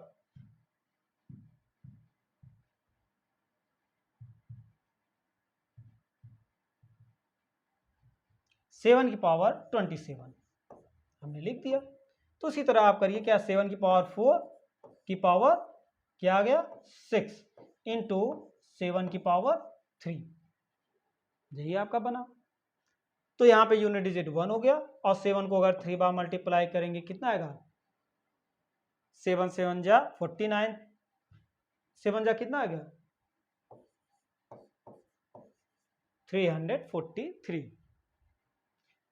27 हमने लिख दिया। तो इसी तरह आप करिए, क्या 7 की पावर 4 की पावर क्या आ गया 6 इंटू 7 की पावर 3, यही आपका बना। तो यहाँ पे यूनिट डिजिट 1 हो गया और 7 को अगर 3 बार मल्टीप्लाई करेंगे कितना आएगा, 7 7 जा 49, 7 जा कितना आ गया 343।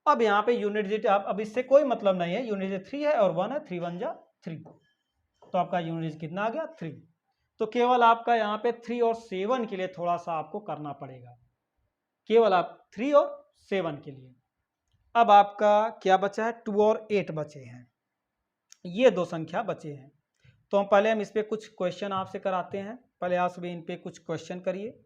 अब यहाँ पे यूनिट डिजिट अब इससे कोई मतलब नहीं है, यूनिट डिजिट 3 है और 1 है, 3 1 जा 3, तो आपका यूनिट डिजिट कितना आ गया 3। तो केवल आपका यहाँ पे 3 और 7 के लिए थोड़ा सा आपको करना पड़ेगा, केवल आप 3 और 7 के लिए। अब आपका क्या बचा है, 2 और 8 बचे हैं, ये दो संख्या बचे हैं। तो हम पहले इस पे कुछ क्वेश्चन आपसे कराते हैं, पहले आप सभी इन पे कुछ क्वेश्चन करिए।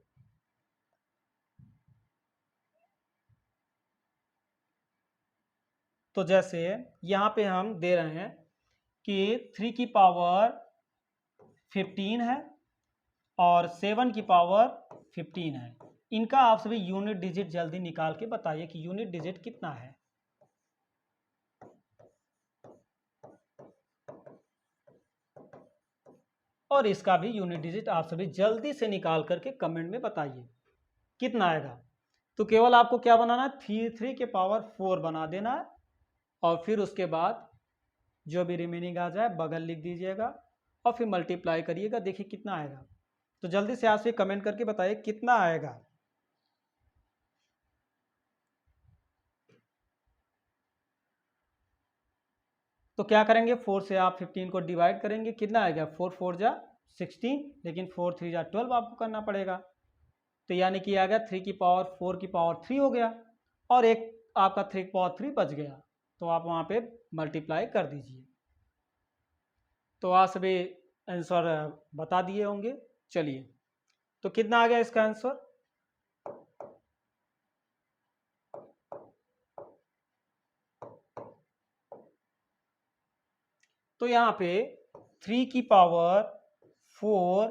तो जैसे यहाँ पे हम दे रहे हैं कि 3 की पावर 15 है और 7 की पावर 15 है, इनका आप सभी यूनिट डिजिट जल्दी निकाल के बताइए कि यूनिट डिजिट कितना है। और इसका भी यूनिट डिजिट आप सभी जल्दी से निकाल करके कमेंट में बताइए कितना आएगा। तो केवल आपको क्या बनाना है, 3 के पावर 4 बना देना है और फिर उसके बाद जो भी रिमेनिंग आ जाए बगल लिख दीजिएगा और फिर मल्टीप्लाई करिएगा, देखिए कितना आएगा। तो जल्दी से आप से कमेंट करके बताइए कितना आएगा। तो क्या करेंगे, 4 से आप 15 को डिवाइड करेंगे, कितना आएगा 4 4 जा 16, लेकिन 4 3 जा 12 आपको करना पड़ेगा। तो यानी कि आ गया 3 की पावर 4 की पावर 3 हो गया और एक आपका 3 की पावर 3 बच गया, तो आप वहाँ पे मल्टीप्लाई कर दीजिए। तो आप सभी आंसर बता दिए होंगे। चलिए, तो कितना आ गया इसका आंसर, तो यहाँ पे 3 की पावर 4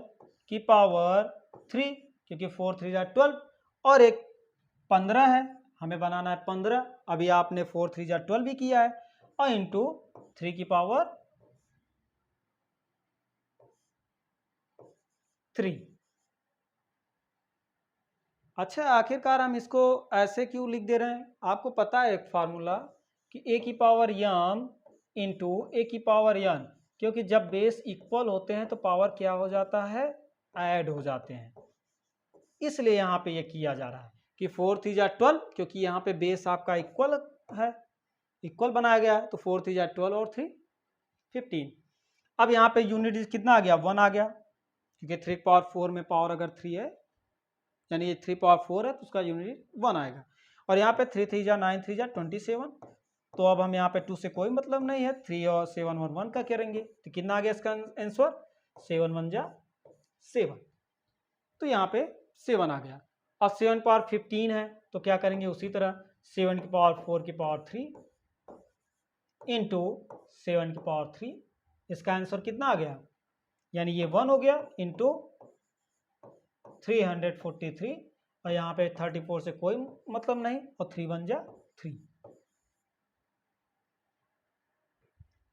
की पावर 3, क्योंकि 4 3 जा 12 और एक 15 है, हमें बनाना है 15। अभी आपने 4 3 जा 12 भी किया है और इंटू 3 की पावर 3। अच्छा, आखिरकार हम इसको ऐसे क्यों लिख दे रहे हैं, आपको पता है एक फार्मूला कि ए की पावर यम इंटू ए की पावर यन, क्योंकि जब बेस इक्वल होते हैं तो पावर क्या हो जाता है, ऐड हो जाते हैं, इसलिए यहाँ पे ये किया जा रहा है कि 4 3 जा 12, क्योंकि यहाँ पे बेस आपका इक्वल है, इक्वल बनाया गया है, तो 4 3 जा 12 और 3 15। अब यहाँ पे यूनिट डिजिट कितना आ गया, 1 आ गया, क्योंकि 3 पावर 4 में पावर अगर 3 है, यानी ये 3 पावर 4 है तो उसका यूनिट 1 आएगा। और यहाँ पे 3 3 जा 9 3 जा 27, तो अब हम यहाँ पे 2 से कोई मतलब नहीं है, 3 और 7 और 1 का करेंगे तो कितना आ गया इसका आंसर, 7 1 जा 7, तो यहाँ पे 7 आ गया। अब 7 पावर 15 है तो क्या करेंगे, उसी तरह 7 की पावर 4 की पावर 3 इंटू 7 की पावर 3, इसका आंसर कितना आ गया, यानी ये 1 हो गया इंटू 343, और यहाँ पे 34 से कोई मतलब नहीं, और 3 1 जा 3।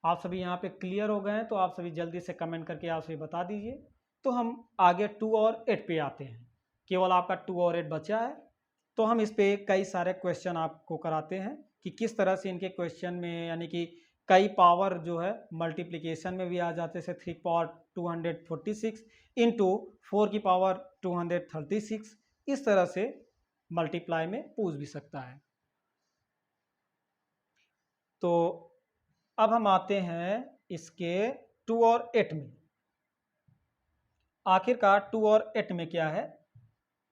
आप सभी यहाँ पे क्लियर हो गए हैं, तो आप सभी जल्दी से कमेंट करके आप सभी बता दीजिए। तो हम आगे 2 और 8 पे आते हैं, केवल आपका 2 और 8 बचा है, तो हम इस पे कई सारे क्वेश्चन आपको कराते हैं कि किस तरह से इनके क्वेश्चन में, यानी कि कई पावर जो है मल्टीप्लिकेशन में भी आ जाते हैं, 3 पावर 246 इंटू 4 की पावर 236, इस तरह से मल्टीप्लाई में पूछ भी सकता है। तो अब हम आते हैं इसके 2 और 8 में। आखिरकार 2 और 8 में क्या है,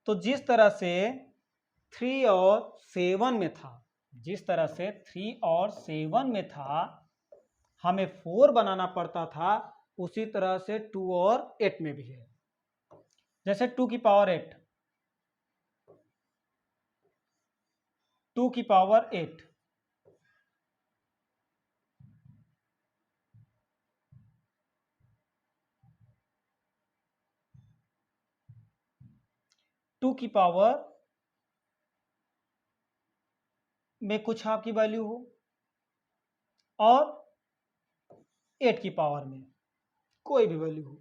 तो जिस तरह से 3 और 7 में था, जिस तरह से 3 और 7 में था हमें 4 बनाना पड़ता था, उसी तरह से 2 और 8 में भी है। जैसे 2 की पावर 8, 2 की पावर 8, टू की पावर में कुछ आपकी वैल्यू हो, और 8 की पावर में कोई भी वैल्यू हो,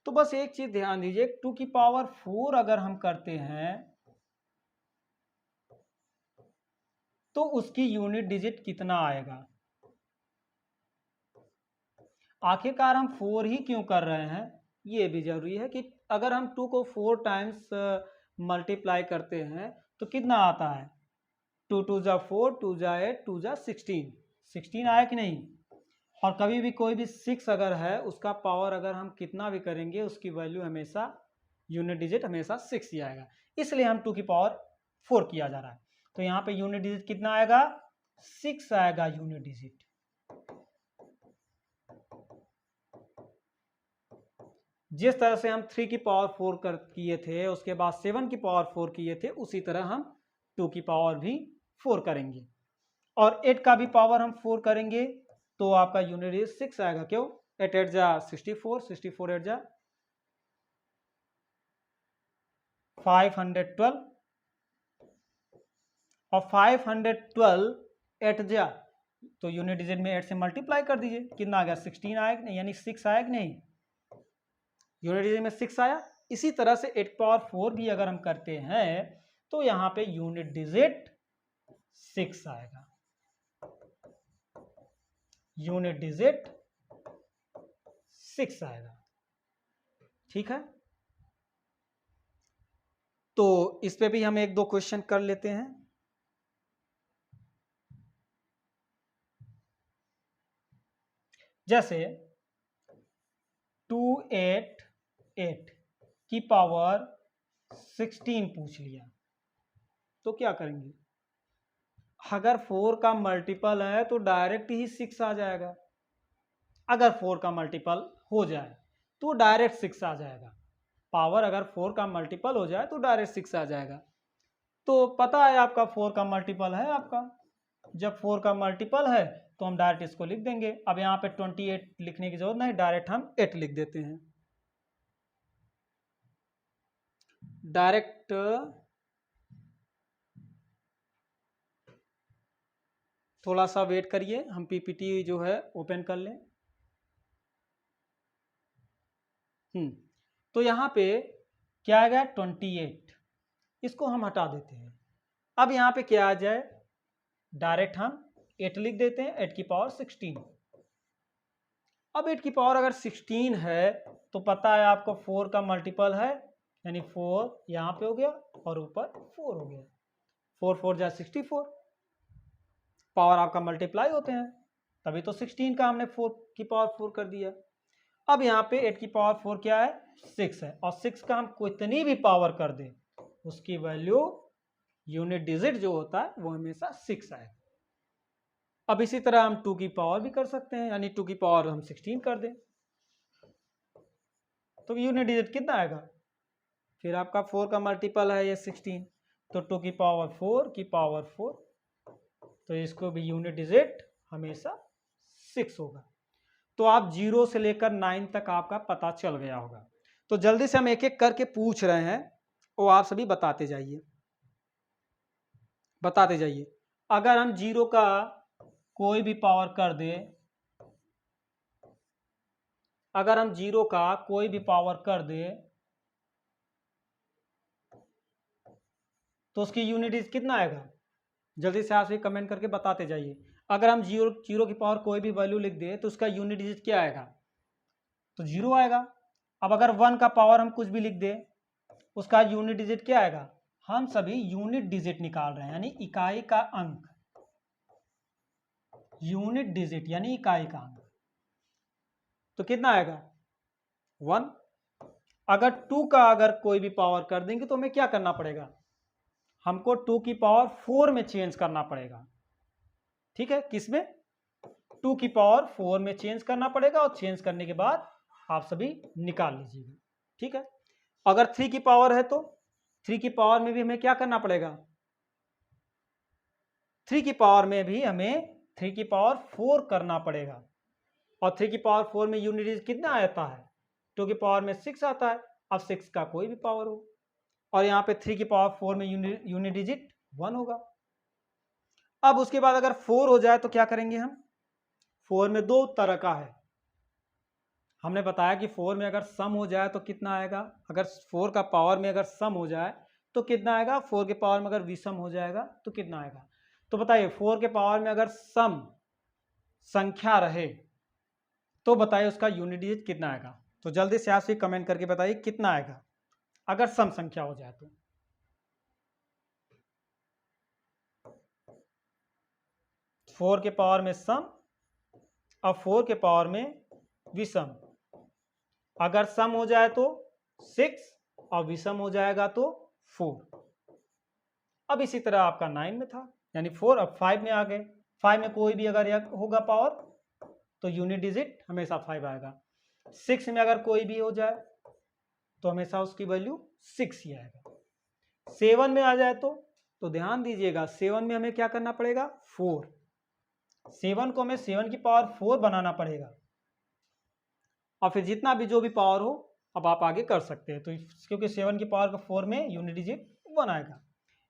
तो बस एक चीज ध्यान दीजिए, 2 की पावर 4 अगर हम करते हैं तो उसकी यूनिट डिजिट कितना आएगा। आखिरकार हम 4 ही क्यों कर रहे हैं, ये भी जरूरी है कि अगर हम 2 को 4 टाइम्स मल्टीप्लाई करते हैं तो कितना आता है, 2 2 जा 4, 2 जा 8, 2 जा 16, 16 आया कि नहीं। और कभी भी कोई भी 6 अगर है, उसका पावर अगर हम कितना भी करेंगे, उसकी वैल्यू हमेशा, यूनिट डिजिट हमेशा 6 ही आएगा, इसलिए हम 2 की पावर 4 किया जा रहा है। तो यहाँ पे यूनिट डिजिट कितना आएगा, 6 आएगा यूनिट डिजिट। जिस तरह से हम 3 की पावर 4 कर किए थे, उसके बाद 7 की पावर 4 किए थे, उसी तरह हम 2 की पावर भी 4 करेंगे, और 8 का भी पावर हम 4 करेंगे, तो आपका यूनिट डिजिट 6 आएगा। क्यों, 8 8 जा 64, 64 8 जा 512, और 512 8 जा, तो यूनिट डिजिट में 8 से मल्टीप्लाई कर दीजिए, कितना आ गया, 16 आया कि नहीं, यानी 6 आया कि नहीं, यूनिट डिजिट में 6 आया। इसी तरह से 8 पावर 4 भी अगर हम करते हैं तो यहाँ पे यूनिट डिजिट 6 आएगा, यूनिट डिजिट 6 आएगा। ठीक है, तो इस पे भी हम एक दो क्वेश्चन कर लेते हैं। जैसे 288 की पावर 16 पूछ लिया, तो क्या करेंगे, अगर 4 का मल्टीपल है तो डायरेक्ट ही 6 आ जाएगा, अगर 4 का मल्टीपल हो जाए तो डायरेक्ट 6 आ जाएगा, पावर अगर 4 का मल्टीपल हो जाए तो डायरेक्ट 6 आ जाएगा। तो पता है आपका 4 का मल्टीपल है आपका, जब 4 का मल्टीपल है तो हम डायरेक्ट इसको लिख देंगे। अब यहाँ पे 28 लिखने की जरूरत नहीं, डायरेक्ट हम 8 लिख देते हैं, डायरेक्ट थोड़ा सा वेट करिए, हम पीपीटी जो है ओपन कर लें। तो यहाँ पे क्या आ गया, 28, इसको हम हटा देते हैं। अब यहाँ पे क्या आ जाए, डायरेक्ट हम 8 लिख देते हैं, 8 की पावर 16, अब 8 की पावर अगर 16 है तो पता है आपको 4 का मल्टीपल है, यानी 4 यहाँ पे हो गया और ऊपर 4 हो गया। 4 4 जा 64, पावर आपका मल्टीप्लाई होते हैं, तभी तो 16 का हमने 4 की पावर 4 कर दिया। अब यहाँ पे 8 की पावर 4 क्या है, 6 है, और 6 का हम कितनी भी पावर कर दें उसकी वैल्यू यूनिट डिजिट जो होता है वो हमेशा 6 आएगा। अब इसी तरह हम 2 की पावर भी कर सकते हैं, यानी 2 की पावर हम 16 कर दें तो यूनिट डिजिट कितना आएगा, फिर आपका 4 का मल्टीपल है ये 16, तो 2 की पावर 4 की पावर 4, तो इसको भी यूनिट डिजिट हमेशा 6 होगा। तो आप 0 से लेकर 9 तक आपका पता चल गया होगा। तो जल्दी से हम एक एक करके पूछ रहे हैं, वो आप सभी बताते जाइए, बताते जाइए। अगर हम 0 का कोई भी पावर कर दे, अगर हम 0 का कोई भी पावर कर दे तो उसकी यूनिट डिजिट कितना आएगा, जल्दी से आप कमेंट करके बताते जाइए। अगर हम जीरो की पावर कोई भी वैल्यू लिख दे तो उसका यूनिट डिजिट क्या आएगा, तो 0 आएगा। अब अगर 1 का पावर हम कुछ भी लिख दे उसका यूनिट डिजिट क्या आएगा, हम सभी यूनिट डिजिट निकाल रहे हैं, यानी इकाई का अंक, यूनिट डिजिट यानी इकाई का अंक, तो कितना आएगा 1। अगर 2 का अगर कोई भी पावर कर देंगे तो हमें क्या करना पड़ेगा, हमको 2 की पावर 4 में चेंज करना पड़ेगा, ठीक है, किसमें, 2 की पावर 4 में चेंज करना पड़ेगा, और चेंज करने के बाद आप सभी निकाल लीजिएगा, ठीक है। अगर 3 की पावर है तो 3 की पावर में भी हमें क्या करना पड़ेगा, 3 की पावर में भी हमें 3 की पावर 4 करना पड़ेगा, और 3 की पावर 4 में यूनिट डिजिट कितना आता है, 2 की पावर में 6 आता है। अब 6 का कोई भी पावर हो, और यहाँ पे 3 की पावर 4 में यूनिट डिजिट 1 होगा। अब उसके बाद अगर 4 हो जाए तो क्या करेंगे हम, 4 में दो तरह का है, हमने बताया कि 4 में अगर सम हो जाए तो कितना आएगा, अगर 4 का पावर में अगर सम हो जाए तो कितना आएगा, 4 के पावर में अगर विषम हो जाएगा तो कितना आएगा। तो बताइए 4 के पावर में अगर सम संख्या रहे तो बताइए उसका यूनिट डिजिट कितना आएगा। तो जल्दी से आप कमेंट करके बताइए कितना आएगा अगर सम संख्या हो जाए तो। 4 के पावर में सम और 4 के पावर में विषम, अगर सम हो जाए तो 6 और विषम हो जाएगा तो 4। अब इसी तरह आपका 9 में था, यानी 4, अब 5 में आ गए। 5 में कोई भी अगर होगा पावर तो यूनिट डिजिट हमेशा 5 आएगा। 6 में अगर कोई भी हो जाए तो हमेशा उसकी वैल्यू 6 ही आएगा। 7 में आ जाए तो ध्यान दीजिएगा 7 में हमें क्या करना पड़ेगा, 4। 7 को हमें 7 की पावर 4 बनाना पड़ेगा, और फिर जितना भी जो भी पावर हो अब आप आगे कर सकते हैं। तो क्योंकि 7 की पावर का 4 में यूनिट डिजिट 1 आएगा।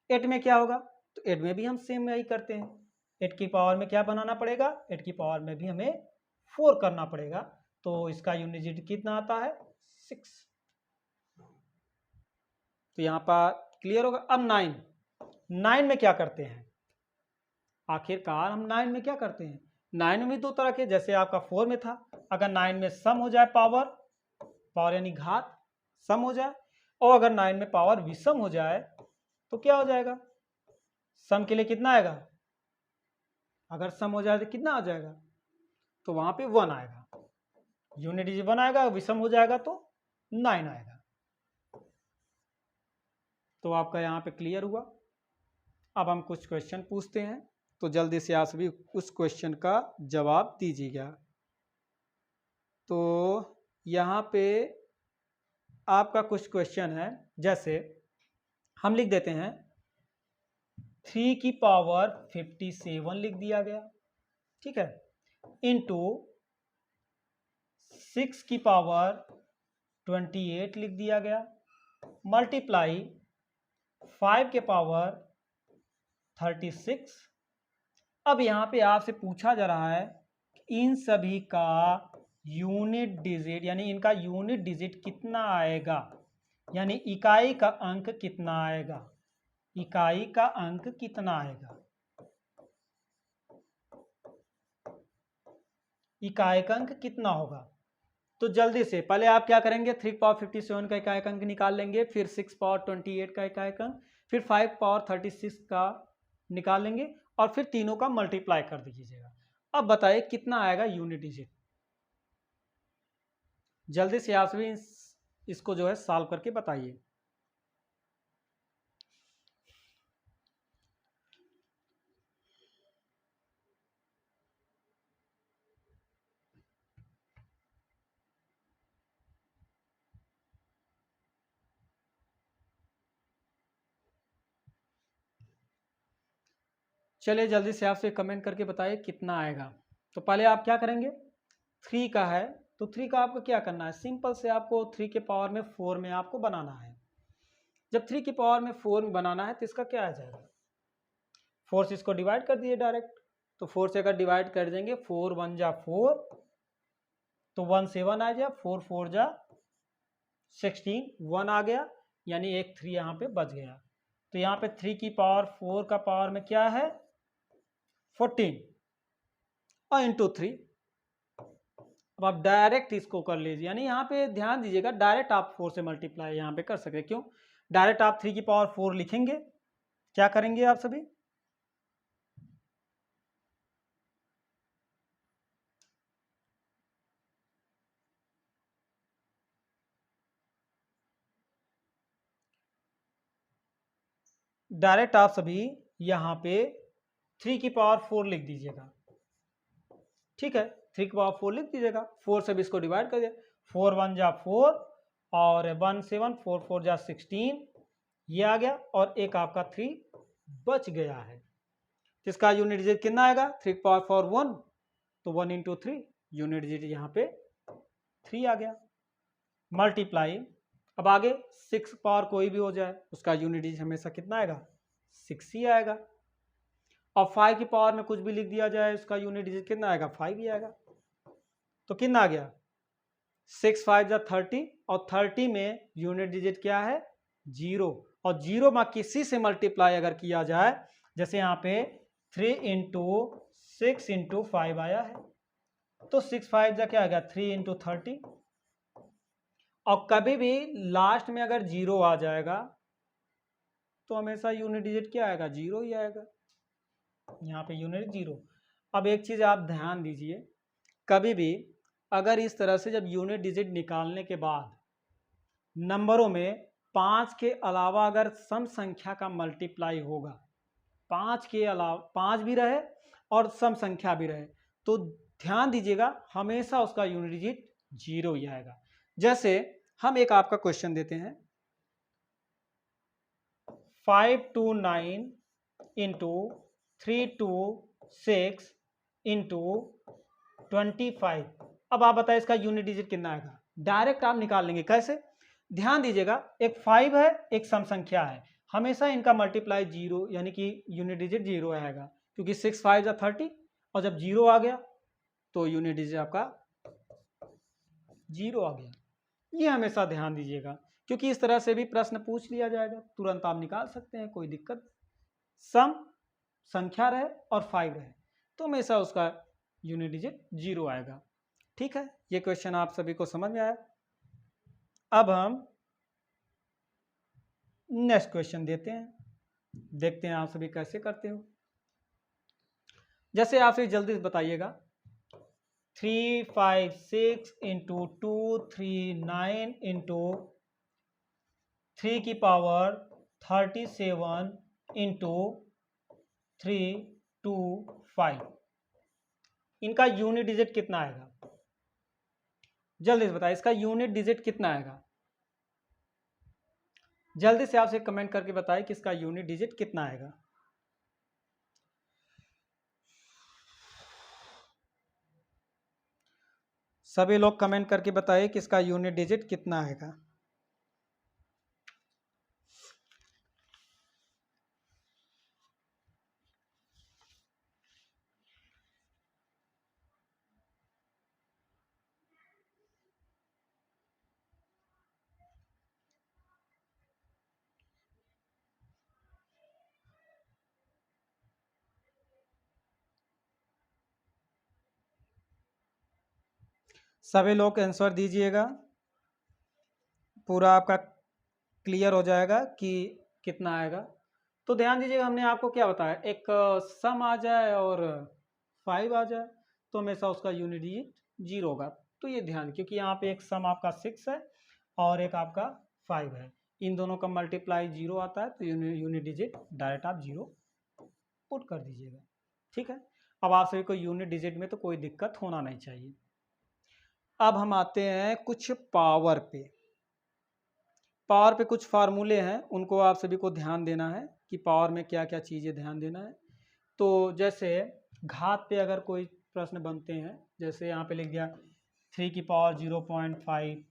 8 में क्या होगा, तो 8 में भी हम सेम यही करते हैं। 8 की पावर में क्या बनाना पड़ेगा, 8 की पावर में भी हमें 4 करना पड़ेगा, तो इसका यूनिट डिजिट कितना आता है, 6। तो यहाँ पर क्लियर होगा। अब 9 में क्या करते हैं, आखिरकार हम 9 में क्या करते हैं, 9 में भी दो तरह के, जैसे आपका 4 में था, अगर 9 में सम हो जाए पावर यानी घात सम हो जाए, और अगर 9 में पावर विषम हो जाए तो क्या हो जाएगा, सम के लिए कितना आएगा, अगर सम हो जाए तो कितना आ जाएगा, तो वहां पे 1 आएगा, यूनिट डिजिट 1 आएगा, विषम हो जाएगा तो 9 आएगा। तो आपका यहाँ पे क्लियर हुआ। अब हम कुछ क्वेश्चन पूछते हैं, तो जल्दी से आप सभी उस क्वेश्चन का जवाब दीजिएगा। तो यहाँ पे आपका कुछ क्वेश्चन है, जैसे हम लिख देते हैं 3 की पावर 57 लिख दिया गया, ठीक है, इंटू 6 की पावर 28 लिख दिया गया, मल्टीप्लाई 5 के पावर 36। अब यहाँ पे आपसे पूछा जा रहा है कि इन सभी का यूनिट डिजिट यानी इनका यूनिट डिजिट कितना आएगा, यानी इकाई का अंक कितना आएगा, इकाई का अंक कितना आएगा। इकाइक अंक कितना होगा। तो जल्दी से पहले आप क्या करेंगे, 3 पावर 57 का इकाइक अंक निकाल लेंगे, फिर 6 पावर 28 का इकाइक अंक, फिर 5 पावर 36 का निकाल लेंगे और फिर तीनों का मल्टीप्लाई कर दीजिएगा। अब बताइए कितना आएगा यूनिट डिजिट। जल्दी से आप सभी इसको जो है सॉल्व करके बताइए। चलिए जल्दी से आपसे कमेंट करके बताइए कितना आएगा। तो पहले आप क्या करेंगे, 3 का है तो 3 का आपको क्या करना है, सिंपल से आपको 3 के पावर में 4 में आपको बनाना है। जब 3 की पावर में 4 में बनाना है तो इसका क्या आ जाएगा, 4 से इसको डिवाइड कर दिए डायरेक्ट। तो 4 से अगर डिवाइड कर देंगे, 4 1 जा 4, तो 1 से 1 आ जाए, 4 4 जा 16, 1 आ गया, यानी एक 3 यहाँ पे बच गया। तो यहाँ पे 3 की पावर 4 का पावर में क्या है 14 और इंटू 3। अब आप डायरेक्ट इसको कर लीजिए, यानी यहाँ पे ध्यान दीजिएगा, डायरेक्ट आप 4 से मल्टीप्लाई यहाँ पे कर सकते। क्यों, डायरेक्ट आप 3 की पावर 4 लिखेंगे, क्या करेंगे आप सभी, डायरेक्ट आप सभी यहाँ पे 3 की पावर 4 लिख दीजिएगा। ठीक है, 3 की पावर 4 लिख दीजिएगा, 4 से भी इसको डिवाइड कर दिया, 4 1 जा 4 और 1 7 4 4 जा 16, ये आ गया और एक आपका 3 बच गया है। इसका यूनिट डिजिट कितना आएगा, 3 की पावर 4 1, तो 1 इंटू 3, यूनिट डिजिट यहाँ पे 3 आ गया। मल्टीप्लाई, अब आगे 6 पावर कोई भी हो जाए उसका यूनिट डिजिट हमेशा कितना आएगा, 6 ही आएगा। और 5 की पावर में कुछ भी लिख दिया जाए उसका यूनिट डिजिट कितना आएगा, 5 ही आएगा। तो कितना आ गया, 6 5 जा 30 और 30 में यूनिट डिजिट क्या है 0, और 0 में किसी से मल्टीप्लाई अगर किया जाए, जैसे यहाँ पे 3 इंटू 6 इंटू 5 आया है, तो 6 5 जा क्या आ गया 3 इंटू 30। और कभी भी लास्ट में अगर 0 आ जाएगा तो हमेशा यूनिट डिजिट क्या आएगा, 0 ही आएगा। यहाँ पे यूनिट 0। अब एक चीज आप ध्यान दीजिए, कभी भी अगर इस तरह से जब यूनिट डिजिट निकालने के बाद नंबरों में 5 के अलावा अगर सम संख्या का मल्टीप्लाई होगा, 5 के अलावा 5 भी रहे और सम संख्या भी रहे, तो ध्यान दीजिएगा हमेशा उसका यूनिट डिजिट 0 ही आएगा। जैसे हम एक आपका क्वेश्चन देते हैं, 5 2 9 इंटू 3 2 6 इंटू 25। अब आप बताएं इसका यूनिट डिजिट कितना आएगा, डायरेक्ट आप निकाल लेंगे। कैसे, ध्यान दीजिएगा, एक 5 है एक सम संख्या है, हमेशा इनका मल्टीप्लाई 0 यानी कि यूनिट डिजिट 0 आएगा, क्योंकि 6 5 जा 30 और जब 0 आ गया तो यूनिट डिजिट आपका 0 आ गया। ये हमेशा ध्यान दीजिएगा, क्योंकि इस तरह से भी प्रश्न पूछ लिया जाएगा, तुरंत आप निकाल सकते हैं, कोई दिक्कत। सम संख्या रहे और 5 रहे तो हमेशा उसका यूनिट डिजिट 0 आएगा। ठीक है, ये क्वेश्चन आप सभी को समझ में आया। अब हम नेक्स्ट क्वेश्चन देते हैं, देखते हैं आप सभी कैसे करते हो। जैसे आप सभी जल्दी से बताइएगा, 3 5 6 इंटू 2 3 9 इंटू 3 की पावर 37 इंटू 3 2 5, इनका यूनिट डिजिट कितना आएगा, जल्दी से बताइए इसका यूनिट डिजिट कितना आएगा। जल्दी से आपसे कमेंट करके बताइए कि इसका यूनिट डिजिट कितना आएगा। सभी लोग कमेंट करके बताइए कि इसका यूनिट डिजिट कितना आएगा। सभी लोग आंसर दीजिएगा, पूरा आपका क्लियर हो जाएगा कि कितना आएगा। तो ध्यान दीजिएगा, हमने आपको क्या बताया, एक सम आ जाए और 5 आ जाए तो हमेशा उसका यूनिट डिजिट 0 होगा। तो ये ध्यान, क्योंकि यहाँ पे एक सम आपका 6 है और एक आपका 5 है, इन दोनों का मल्टीप्लाई 0 आता है, तो यूनिट डिजिट डायरेक्ट आप 0 पुट कर दीजिएगा। ठीक है, अब आप सभी को यूनिट डिजिट में तो कोई दिक्कत होना नहीं चाहिए। अब हम आते हैं कुछ पावर पे। पावर पे कुछ फार्मूले हैं, उनको आप सभी को ध्यान देना है कि पावर में क्या क्या चीज़ें ध्यान देना है। तो जैसे घात पे अगर कोई प्रश्न बनते हैं, जैसे यहाँ पे लिख दिया 3 की पावर 0.5,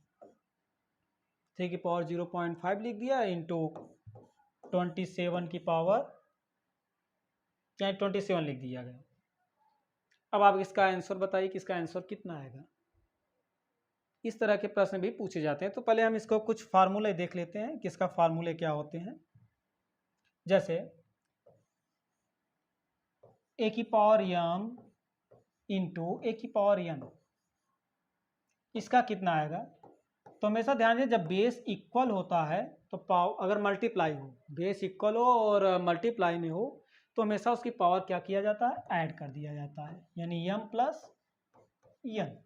3 की पावर 0.5 लिख दिया इंटू 27 की पावर, या 27 लिख दिया गया। अब आप इसका आंसर बताइए कि इसका आंसर कितना आएगा। इस तरह के प्रश्न भी पूछे जाते हैं। तो पहले हम इसको कुछ फार्मूले देख लेते हैं कि इसका फार्मूले क्या होते हैं। जैसे ए की पावर m इंटू ए की पावर n, इसका कितना आएगा। तो हमेशा ध्यान दें, जब बेस इक्वल होता है तो पावर अगर मल्टीप्लाई हो, बेस इक्वल हो और मल्टीप्लाई में हो, तो हमेशा उसकी पावर क्या किया जाता है, ऐड कर दिया जाता है, यानी m प्लस n।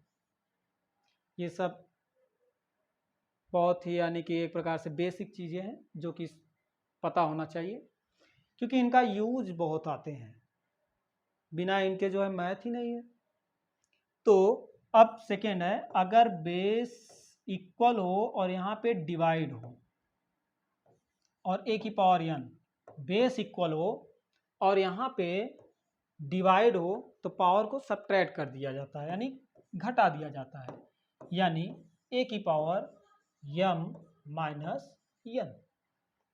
ये सब बहुत ही यानी कि एक प्रकार से बेसिक चीज़ें हैं जो कि पता होना चाहिए, क्योंकि इनका यूज बहुत आते हैं, बिना इनके जो है मैथ ही नहीं है। तो अब सेकेंड है, अगर बेस इक्वल हो और यहाँ पे डिवाइड हो, और ए की पावर n बेस इक्वल हो और यहाँ पे डिवाइड हो, तो पावर को सब्ट्रैक्ट कर दिया जाता है, यानी घटा दिया जाता है, यानी ए की पावर m माइनस n।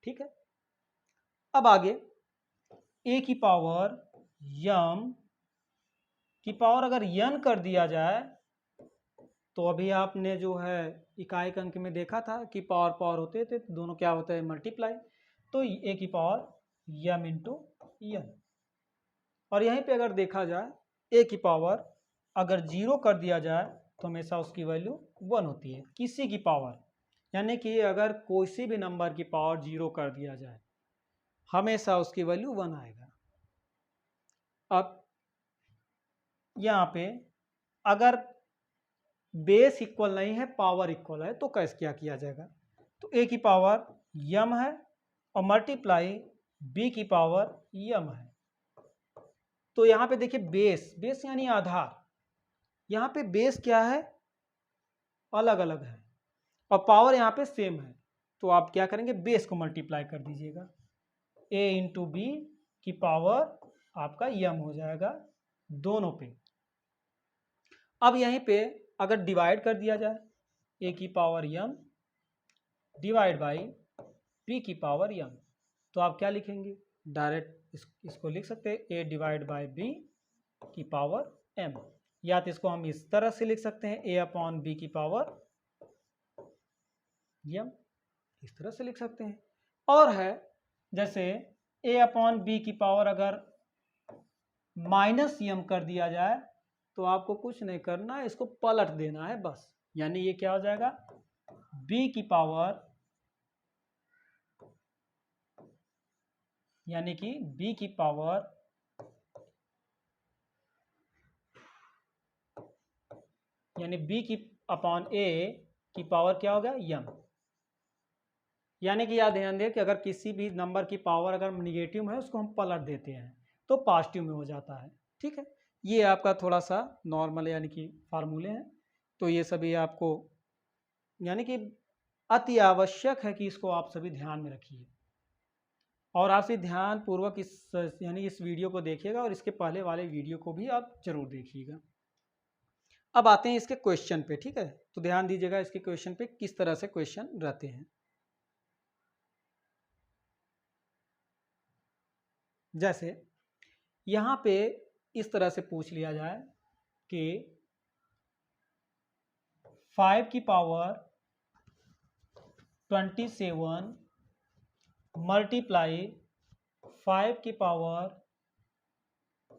ठीक है, अब आगे ए की पावर m की पावर अगर n कर दिया जाए, तो अभी आपने जो है इकाई अंक में देखा था कि पावर पावर होते थे तो दोनों क्या होता है, मल्टीप्लाई। तो ए की पावर m इंटू n। और यहीं पे अगर देखा जाए ए की पावर अगर 0 कर दिया जाए तो हमेशा उसकी वैल्यू 1 होती है, किसी की पावर, यानी कि अगर कोई भी नंबर की पावर 0 कर दिया जाए हमेशा उसकी वैल्यू 1 आएगा। अब यहाँ पे अगर बेस इक्वल नहीं है, पावर इक्वल है, तो कैसे क्या किया जाएगा। तो ए की पावर m है और मल्टीप्लाई b की पावर m है। तो यहाँ पे देखिए बेस, बेस यानी आधार, यहाँ पे बेस क्या है, अलग अलग है, और पावर यहाँ पे सेम है। तो आप क्या करेंगे, बेस को मल्टीप्लाई कर दीजिएगा, a इंटू बी की पावर आपका m हो जाएगा दोनों पे। अब यहीं पे अगर डिवाइड कर दिया जाए, a की power m divide by b की पावर m, तो आप क्या लिखेंगे, डायरेक्ट इसको लिख सकते हैं a डिवाइड बाई b की पावर m, या तो इसको हम इस तरह से लिख सकते हैं a अपॉन b की पावर m, इस तरह से लिख सकते हैं। और है जैसे a अपॉन b की पावर अगर माइनस m कर दिया जाए, तो आपको कुछ नहीं करना है, इसको पलट देना है बस, यानी ये क्या हो जाएगा, b की पावर, यानी कि b की पावर यानी b की अपॉन a की पावर क्या होगा, m। यानी कि याद ध्यान दें कि अगर किसी भी नंबर की पावर अगर निगेटिव में है उसको हम पलट देते हैं तो पॉजिटिव में हो जाता है। ठीक है, ये आपका थोड़ा सा नॉर्मल यानी कि फार्मूले हैं। तो ये सभी आपको यानी कि अति आवश्यक है कि इसको आप सभी ध्यान में रखिए, और आप ध्यान ध्यानपूर्वक इस यानी इस वीडियो को देखिएगा और इसके पहले वाले वीडियो को भी आप जरूर देखिएगा। अब आते हैं इसके क्वेश्चन पे। ठीक है, तो ध्यान दीजिएगा इसके क्वेश्चन पे किस तरह से क्वेश्चन रहते हैं। जैसे यहाँ पे इस तरह से पूछ लिया जाए कि 5 की पावर 27 मल्टीप्लाई 5 की पावर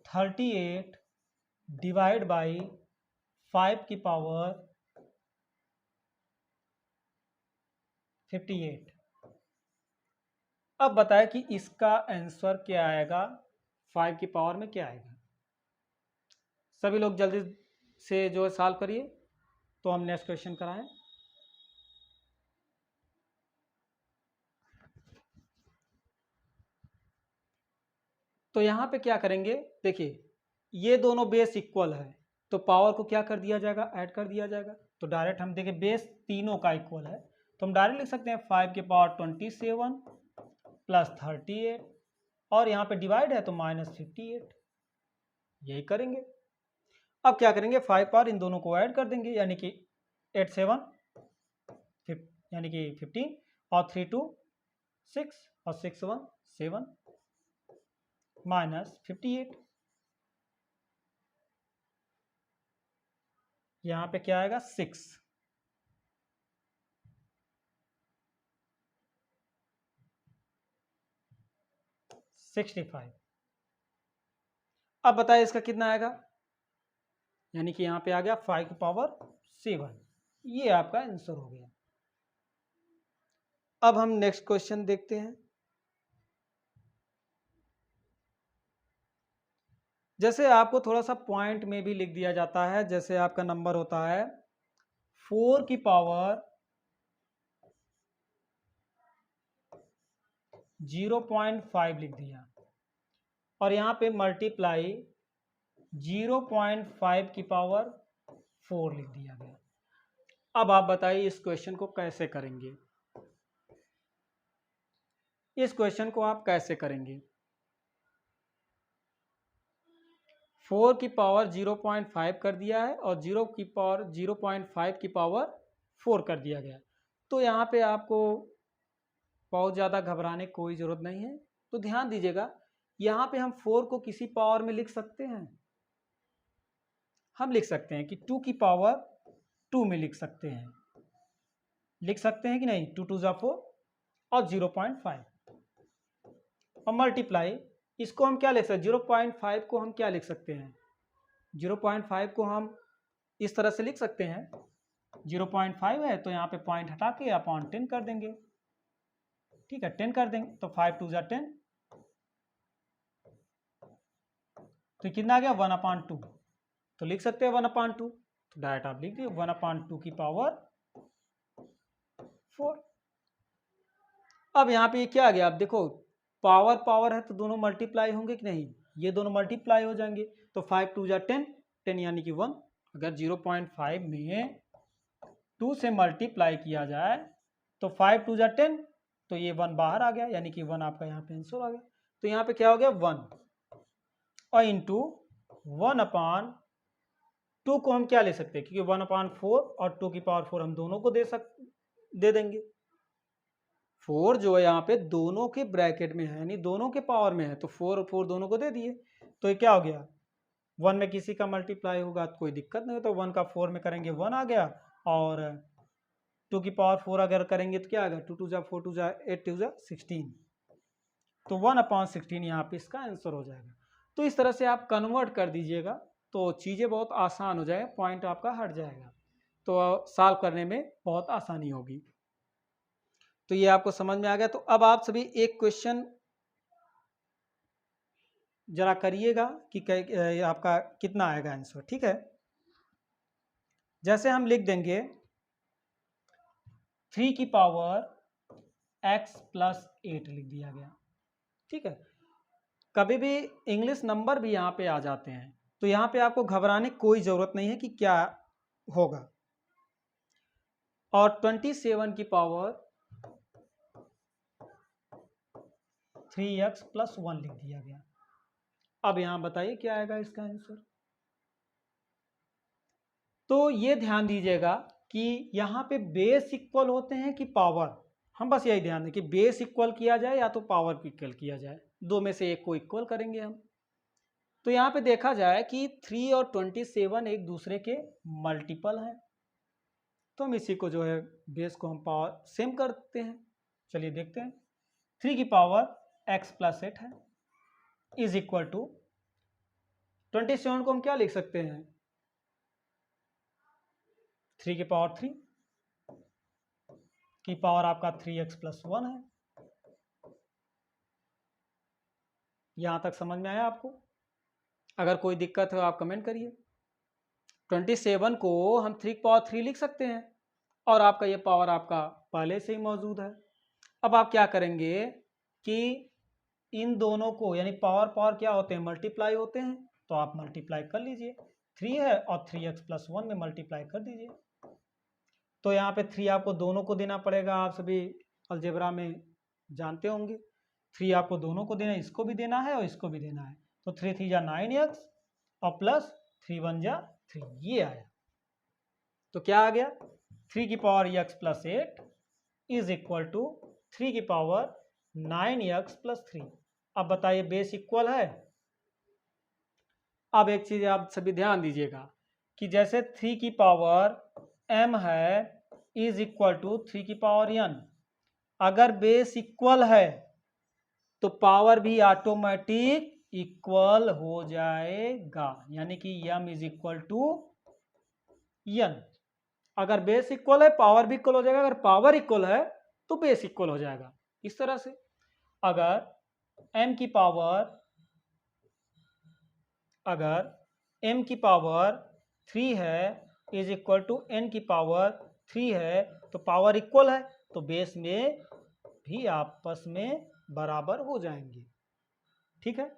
38 डिवाइड बाई 5 की पावर 58। अब बताए कि इसका आंसर क्या आएगा, 5 की पावर में क्या आएगा। सभी लोग जल्दी से जो है सॉल्व करिए, तो हम नेक्स्ट क्वेश्चन कराएं। तो यहाँ पे क्या करेंगे, देखिए ये दोनों बेस इक्वल है, तो पावर को क्या कर दिया जाएगा, ऐड कर दिया जाएगा। तो डायरेक्ट हम देखें बेस तीनों का इक्वल है, तो हम डायरेक्ट लिख सकते हैं 5 की पावर 27 प्लस 38, और यहाँ पे डिवाइड है तो -58, यही करेंगे। अब क्या करेंगे, 5 पावर इन दोनों को ऐड कर देंगे, यानी कि 8 7 यानी कि 15, और 3 2 6, और 6 1 7 -58। यहाँ पे क्या आएगा 6। अब बताइए इसका कितना आएगा, यानी कि यहाँ पे आ गया 5 की पावर 7, ये आपका आंसर हो गया। अब हम नेक्स्ट क्वेश्चन देखते हैं। जैसे आपको थोड़ा सा पॉइंट में भी लिख दिया जाता है, जैसे आपका नंबर होता है 4 की पावर 0.5 लिख दिया, और यहाँ पे मल्टीप्लाई 0.5 की पावर 4 लिख दिया गया। अब आप बताइए इस क्वेश्चन को कैसे करेंगे, इस क्वेश्चन को आप कैसे करेंगे। 4 की पावर 0.5 कर दिया है, और 0 की पावर 0.5 की पावर 4 कर दिया गया। तो यहाँ पे आपको बहुत ज़्यादा घबराने की कोई ज़रूरत नहीं है। तो ध्यान दीजिएगा, यहाँ पे हम 4 को किसी पावर में लिख सकते हैं, हम लिख सकते हैं कि 2 की पावर 2 में लिख सकते हैं, कि नहीं। 2 2 जा 4, और 0.5, और मल्टीप्लाई, इसको हम क्या लिख सकते हैं, 0.5 को हम क्या लिख सकते हैं, 0.5 को हम इस तरह से लिख सकते हैं, 0.5 है तो यहाँ पे पॉइंट हटा के अपॉन 10 कर देंगे, ठीक है, 10 कर देंगे, तो 5 2 जा 10, तो कितना आ गया 1/2, तो लिख सकते हैं 1/2, तो डायरेक्ट आप लिख दिए 1/2 की पावर 4। अब यहाँ पे क्या आ गया, आप देखो पावर पावर है तो दोनों मल्टीप्लाई होंगे कि नहीं, ये दोनों मल्टीप्लाई हो जाएंगे, तो 5 2 जा 10, 10 यानी कि 1। अगर 0.5 में 2 से मल्टीप्लाई किया जाए तो 5 2 जा 10, तो ये 1 बाहर आ गया, यानी कि 1 आपका यहाँ पे आंसर आ गया। तो यहाँ पे क्या हो गया 1, और इंटू 1/2 को हम क्या ले सकते हैं, क्योंकि 1/4 और 2 की पावर 4 हम दोनों को दे देंगे। 4 जो है यहाँ पे दोनों के ब्रैकेट में है, यानी दोनों के पावर में है, तो 4 और 4 दोनों को दे दिए, तो ये क्या हो गया 1 में किसी का मल्टीप्लाई होगा तो कोई दिक्कत नहीं, तो 1 का 4 में करेंगे 1 आ गया, और 2 की पावर 4 अगर करेंगे तो क्या आ गया 2 2 जा 4 2 जा 8 2 जा 16, तो 1/16 यहाँ पे इसका आंसर हो जाएगा। तो इस तरह से आप कन्वर्ट कर दीजिएगा, तो चीज़ें बहुत आसान हो जाएगा, पॉइंट आपका हट जाएगा, तो सॉल्व करने में बहुत आसानी होगी। तो ये आपको समझ में आ गया। तो अब आप सभी एक क्वेश्चन जरा करिएगा कि आपका कितना आएगा आंसर, ठीक है। जैसे हम लिख देंगे 3 की पावर x प्लस 8 लिख दिया गया, ठीक है। कभी भी इंग्लिश नंबर भी यहाँ पे आ जाते हैं, तो यहाँ पे आपको घबराने की कोई ज़रूरत नहीं है कि क्या होगा। और 27 की पावर 3x प्लस 1 लिख दिया गया। अब यहाँ बताइए क्या आएगा इसका आंसर। तो ये ध्यान दीजिएगा कि यहाँ पे बेस इक्वल होते हैं कि पावर, हम बस यही ध्यान दें कि बेस इक्वल किया जाए या तो पावर इक्वल किया जाए, दो में से एक को इक्वल करेंगे हम। तो यहाँ पे देखा जाए कि 3 और 27 एक दूसरे के मल्टीपल हैं, तो हम इसी को जो है बेस को हम पावर सेम करते हैं। चलिए देखते हैं, 3 की पावर x प्लस 8 है, इज इक्वल टू 27 को हम क्या लिख सकते हैं 3 की पावर 3, की पावर आपका 3x+1 है। यहाँ तक समझ में आया आपको? अगर कोई दिक्कत हो आप कमेंट करिए। 27 को हम 3 की पावर 3 लिख सकते हैं और आपका ये पावर आपका पहले से ही मौजूद है। अब आप क्या करेंगे कि इन दोनों को, यानी पावर पावर क्या होते हैं, मल्टीप्लाई होते हैं, तो आप मल्टीप्लाई कर लीजिए। 3 है और 3x+1 में मल्टीप्लाई कर दीजिए। तो यहाँ पे 3 आपको दोनों को देना पड़ेगा, आप सभी अलजेब्रा में जानते होंगे। 3 आपको दोनों को देना है, इसको भी देना है और इसको भी देना है। तो 3 3 जा 9x और प्लस 3 1 जा 3, ये आया। तो क्या आ गया, 3 की power x+8 is equal to 3 की पावर 9x+3। अब बताइए बेस इक्वल है। अब एक चीज आप सभी ध्यान दीजिएगा कि जैसे 3 की पावर m है इज इक्वल टू 3 की पावर n, अगर बेस इक्वल है तो पावर भी ऑटोमेटिक इक्वल हो जाएगा, यानी कि m is equal to n। अगर बेस इक्वल है पावर भी इक्वल हो जाएगा, अगर पावर इक्वल है तो बेस इक्वल हो जाएगा। इस तरह से अगर m की पावर 3 है इज इक्वल टू n की पावर 3 है, तो पावर इक्वल है तो बेस में भी आपस में बराबर हो जाएंगे। ठीक है,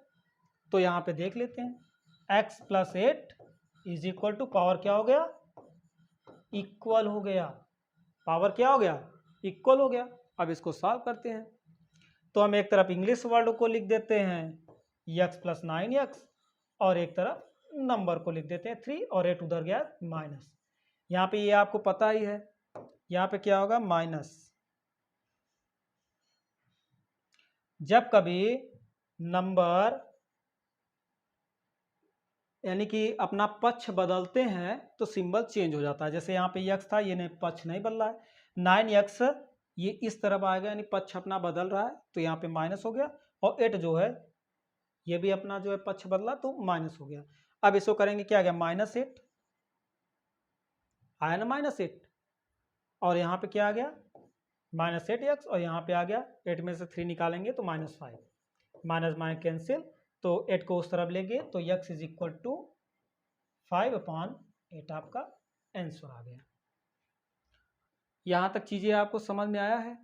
तो यहाँ पे देख लेते हैं। x+8 is equal to power क्या हो गया, इक्वल हो गया। पावर क्या हो गया, इक्वल हो गया। अब इसको सॉल्व करते हैं। तो हम एक तरफ इंग्लिश वर्ड को लिख देते हैं x+9x और एक तरफ नंबर को लिख देते हैं 3 और 8 उधर गया माइनस। यहाँ पे ये आपको पता ही है, यहाँ पे क्या होगा माइनस। जब कभी नंबर यानी कि अपना पक्ष बदलते हैं तो सिंबल चेंज हो जाता है। जैसे यहाँ पे x था, ये पक्ष नहीं बदला है। 9x ये इस तरफ आएगा, यानी पक्ष अपना बदल रहा है, तो यहाँ पे माइनस हो गया। और 8 जो है ये भी अपना जो है पक्ष बदला तो माइनस हो गया। अब इसको करेंगे क्या आ गया, -8 आया ना, -8। और यहाँ पे क्या आ गया, -8x और यहाँ पे आ गया 8 में से 3 निकालेंगे तो -5, माइनस माइनस कैंसिल, तो 8 को उस तरफ लेंगे तो x इज इक्वल टू 5/8 आपका आंसर आ गया। यहां तक चीजें आपको समझ में आया है?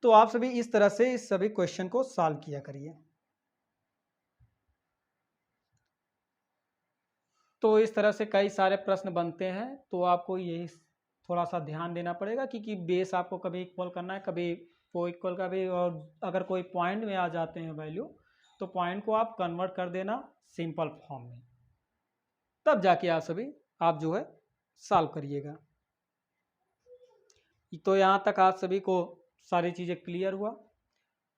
तो आप सभी इस तरह से इस सभी क्वेश्चन को सॉल्व किया करिए। तो इस तरह से कई सारे प्रश्न बनते हैं, तो आपको यही थोड़ा सा ध्यान देना पड़ेगा कि बेस आपको कभी इक्वल करना है, कभी को इक्वल का भी, और अगर कोई पॉइंट में आ जाते हैं वैल्यू तो पॉइंट को आप कन्वर्ट कर देना सिंपल फॉर्म में, तब जाके आप सभी आप जो है सॉल्व करिएगा। तो यहाँ तक आप सभी को सारी चीज़ें क्लियर हुआ।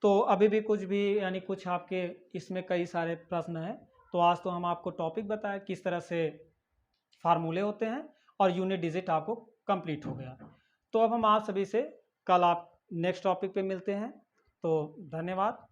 तो अभी भी कुछ भी यानी कुछ आपके इसमें कई सारे प्रश्न हैं, तो आज तो हम आपको टॉपिक बताया किस तरह से फार्मूले होते हैं और यूनिट डिजिट आपको कंप्लीट हो गया। तो अब हम आप सभी से कल आप नेक्स्ट टॉपिक पे मिलते हैं। तो धन्यवाद।